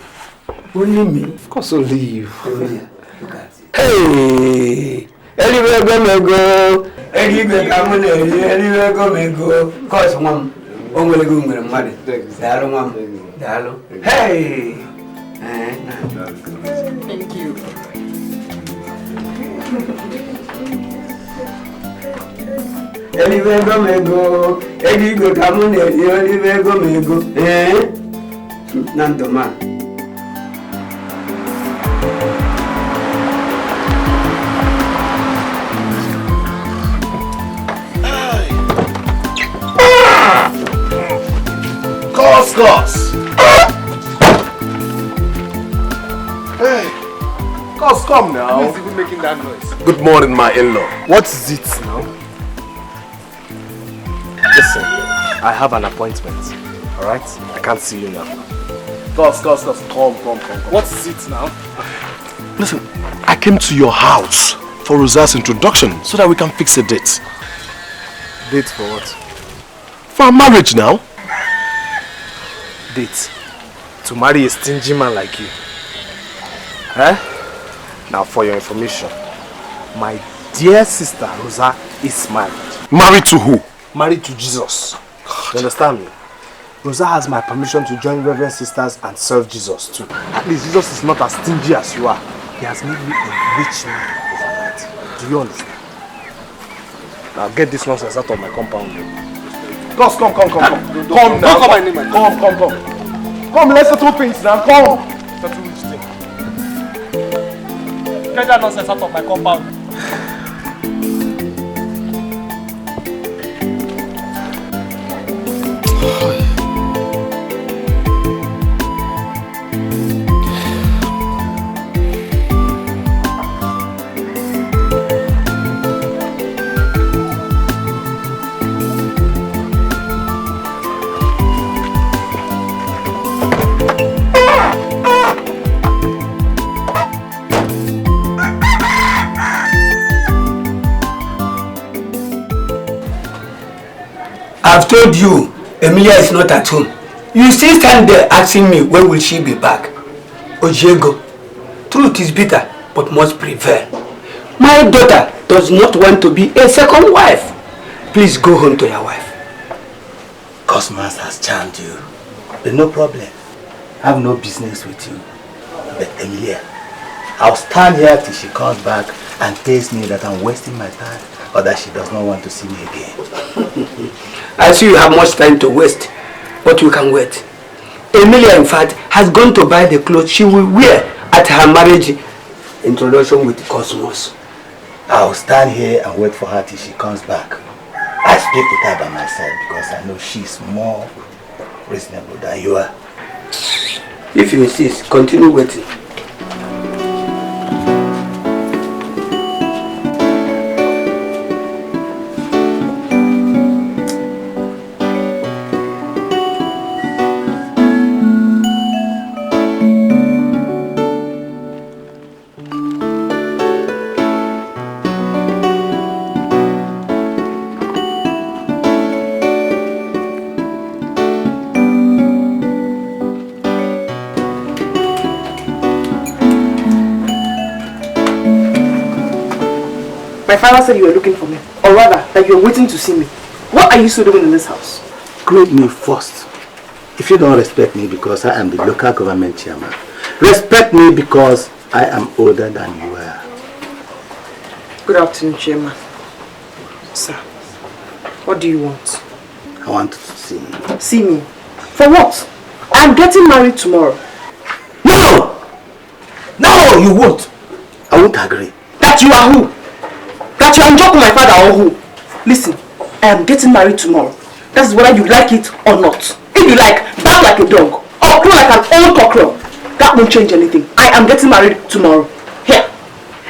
S12: Only me?
S2: Of course, only you.
S12: Emilia, look at it. Hey! Anywhere go me go. Anywhere come on, anywhere go me go. Cause mom, only go me money. Dalo mom, dalo. Hey!
S2: Thank you.
S12: Anywhere go me go. Anywhere come on, anywhere go me go. Nanto man.
S2: Cos! Hey! Cos, come now.
S14: Who is even making that noise?
S2: Good morning, my in-law. What is it now? Listen, I have an appointment. Alright? I can't see you now. Cos, come. What is it now? Listen, I came to your house for Rosa's introduction so that we can fix a date. Date for what? For our marriage now. Date to marry a stingy man like you. Now for your information, my dear sister Rosa is married. Married to who? Married to Jesus. You understand me? Rosa has my permission to join Reverend Sisters and serve Jesus too. At least Jesus is not as stingy as you are. He has made me a rich man overnight. Do you understand? Now get this nonsense out of my compound. Come now. Come, come. Come, let's settle things now. Come. Settle this thing. Get that nonsense out of my compound.
S13: told you Emilia is not at home. You still stand there asking me when will she be back. Ojego, truth is bitter but must prevail. My daughter does not want to be a second wife. Please go home to your wife.
S15: Cosmas has charmed you, but no problem. I have no business with you. But Emilia, I'll stand here till she comes back and tells me that I'm wasting my time or that she does not want to see me again.
S13: I see you have much time to waste, but you can wait. Emilia, in fact, has gone to buy the clothes she will wear at her marriage introduction with Cosmos.
S15: I'll stand here and wait for her till she comes back. I speak with her by myself because I know she's more reasonable than you are.
S13: If you insist, continue waiting.
S7: My father said you were looking for me, or rather, that you were waiting to see me. What are you still doing in this house?
S15: Greet me first. If you don't respect me because I am the local government chairman, respect me because I am older than you are.
S7: Good afternoon, Chairman. Sir, what do you want?
S15: I want to see you.
S7: See me? For what? I'm getting married tomorrow.
S15: No! No, you won't. I won't agree.
S7: That you are who? That you are Njoku, my father, or who? Listen, I am getting married tomorrow. That is whether you like it or not. If you like, bark like a dog or crow like an old cockerel. That won't change anything. I am getting married tomorrow. Here,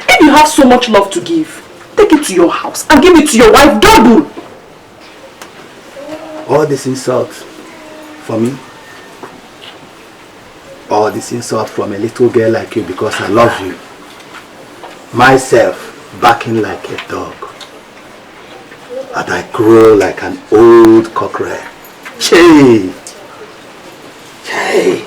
S7: if you have so much love to give, take it to your house and give it to your wife double.
S15: All this insult for me? All this insult from a little girl like you because I love you? Myself barking like a dog, and I crow like an old cockerel. Hey! Hey!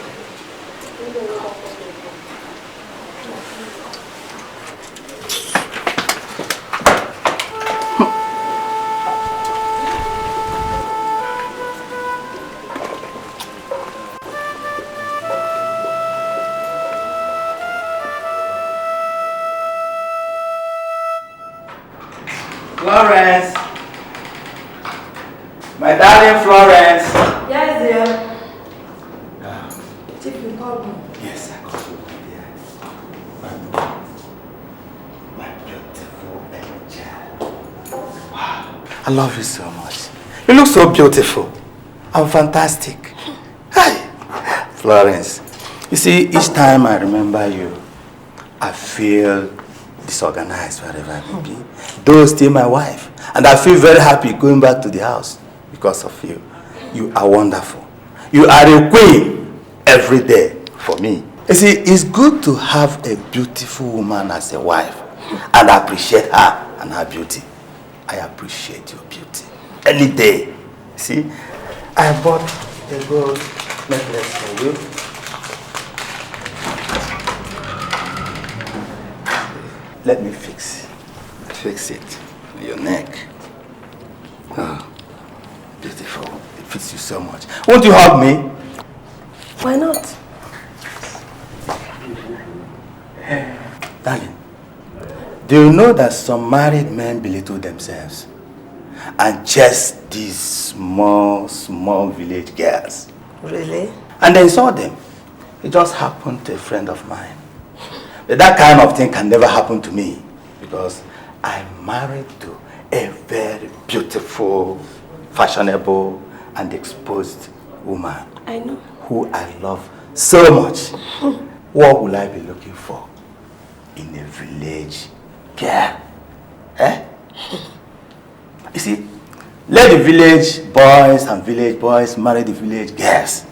S20: Florence! My darling Florence!
S6: Yes, dear. Chief, you called me.
S15: Yes, I called you, dear. My beautiful angel. Wow. I love you so much. You look so beautiful. I'm fantastic. Hi, Florence. You see, each time I remember you, I feel disorganized wherever I may be. Though still my wife. And I feel very happy going back to the house because of you. You are wonderful. You are a queen every day for me. You see, it's good to have a beautiful woman as a wife and appreciate her and her beauty. I appreciate your beauty. Any day. See, I bought a gold necklace for you. Let me fix it on your neck. Oh, beautiful. It fits you so much. Won't you hug me?
S6: Why not?
S15: Darling, do you know that some married men belittle themselves and chase these small village girls?
S6: Really?
S15: And then saw them. It just happened to a friend of mine. But that kind of thing can never happen to me because I'm married to a very beautiful, fashionable, and exposed woman.
S6: I know.
S15: Who I love so much. What will I be looking for in a village girl? Eh? You see, let the village boys and village boys marry the village girls.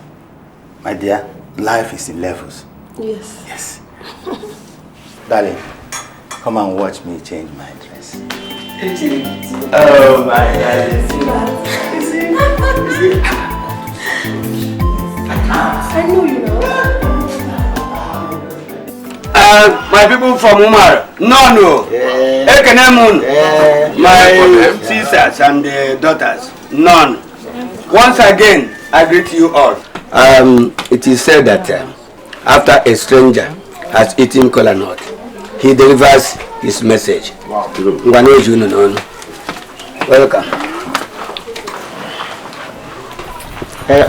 S15: My dear, life is in levels.
S6: Yes.
S15: Yes. Darling, come and watch me change my dress. Oh my darling. You see?
S6: I know you know.
S13: My people from Umar, no. Ekenemun, my sisters and daughters, none. Once again, I greet you all. It is said that after a stranger has eaten kola nut, he delivers his message. Welcome.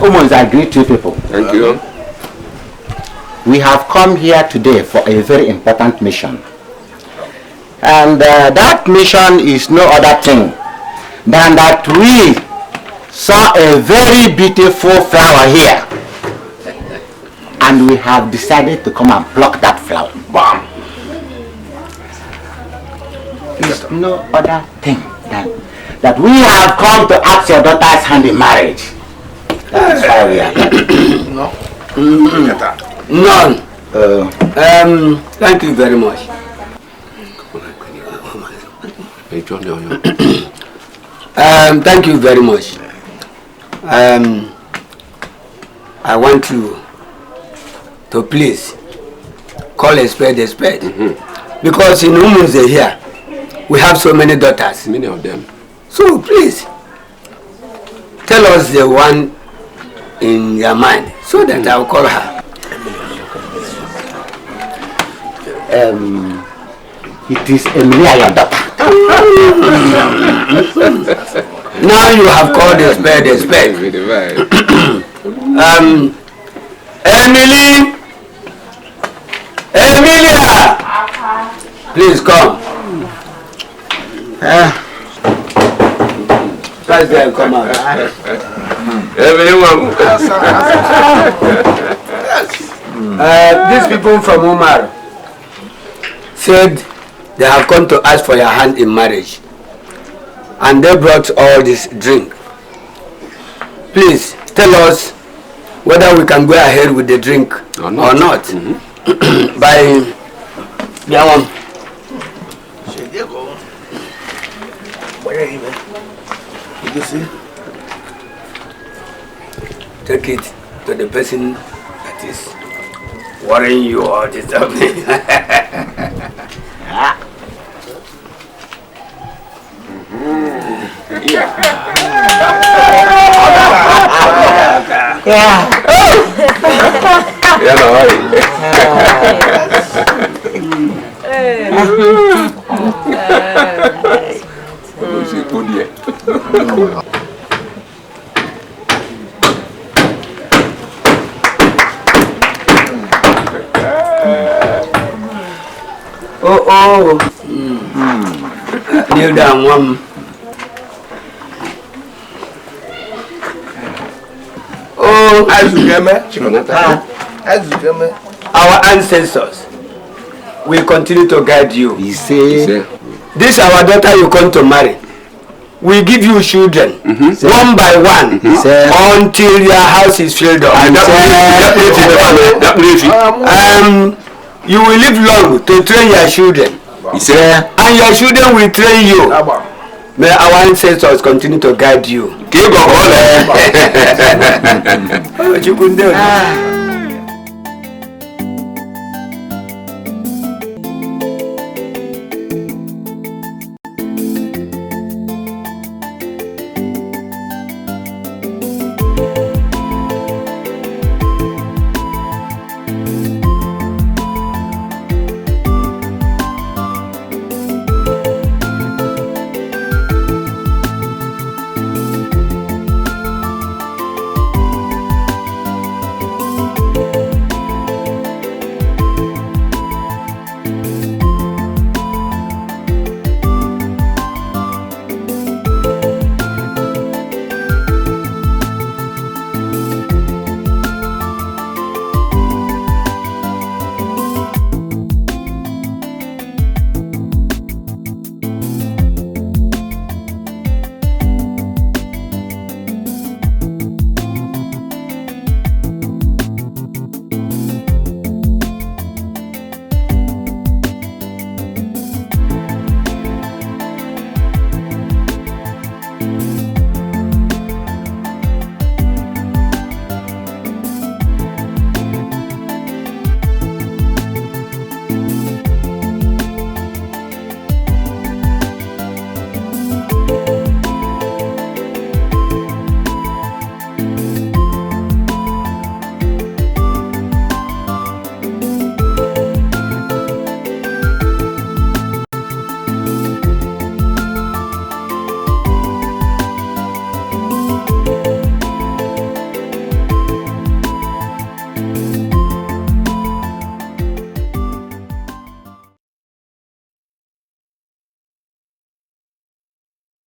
S21: Umars, I greet you people.
S22: Thank you.
S21: We have come here today for a very important mission. And that mission is no other thing than that we saw a very beautiful flower here. And we have decided to come and pluck that flower. Bam! It's no other thing than that we have come to ask your daughter's hand in marriage. That's why we are here.
S13: None. Thank you very much. Thank you very much. I want you to please call a spade a spade. Because in Umuze here, we have so many daughters.
S22: Many of them.
S13: So please, tell us the one in your mind so that I'll call her.
S21: It is Emilia, your daughter.
S13: Now you have called a spade a spade. Emilia! Please come. Guys, there, come out. These people from Umar said they have come to ask for your hand in marriage, and they brought all this drink. Please tell us whether we can go ahead with the drink or not. By Biawam. You see? Take it to the person that is worrying you or disturbing. Kneel down, one. Our ancestors will continue to guide you. This our daughter you come to marry. We give you children one by one until your house is filled up. You will live long to train your children. And your children will train you. May our ancestors continue to guide you.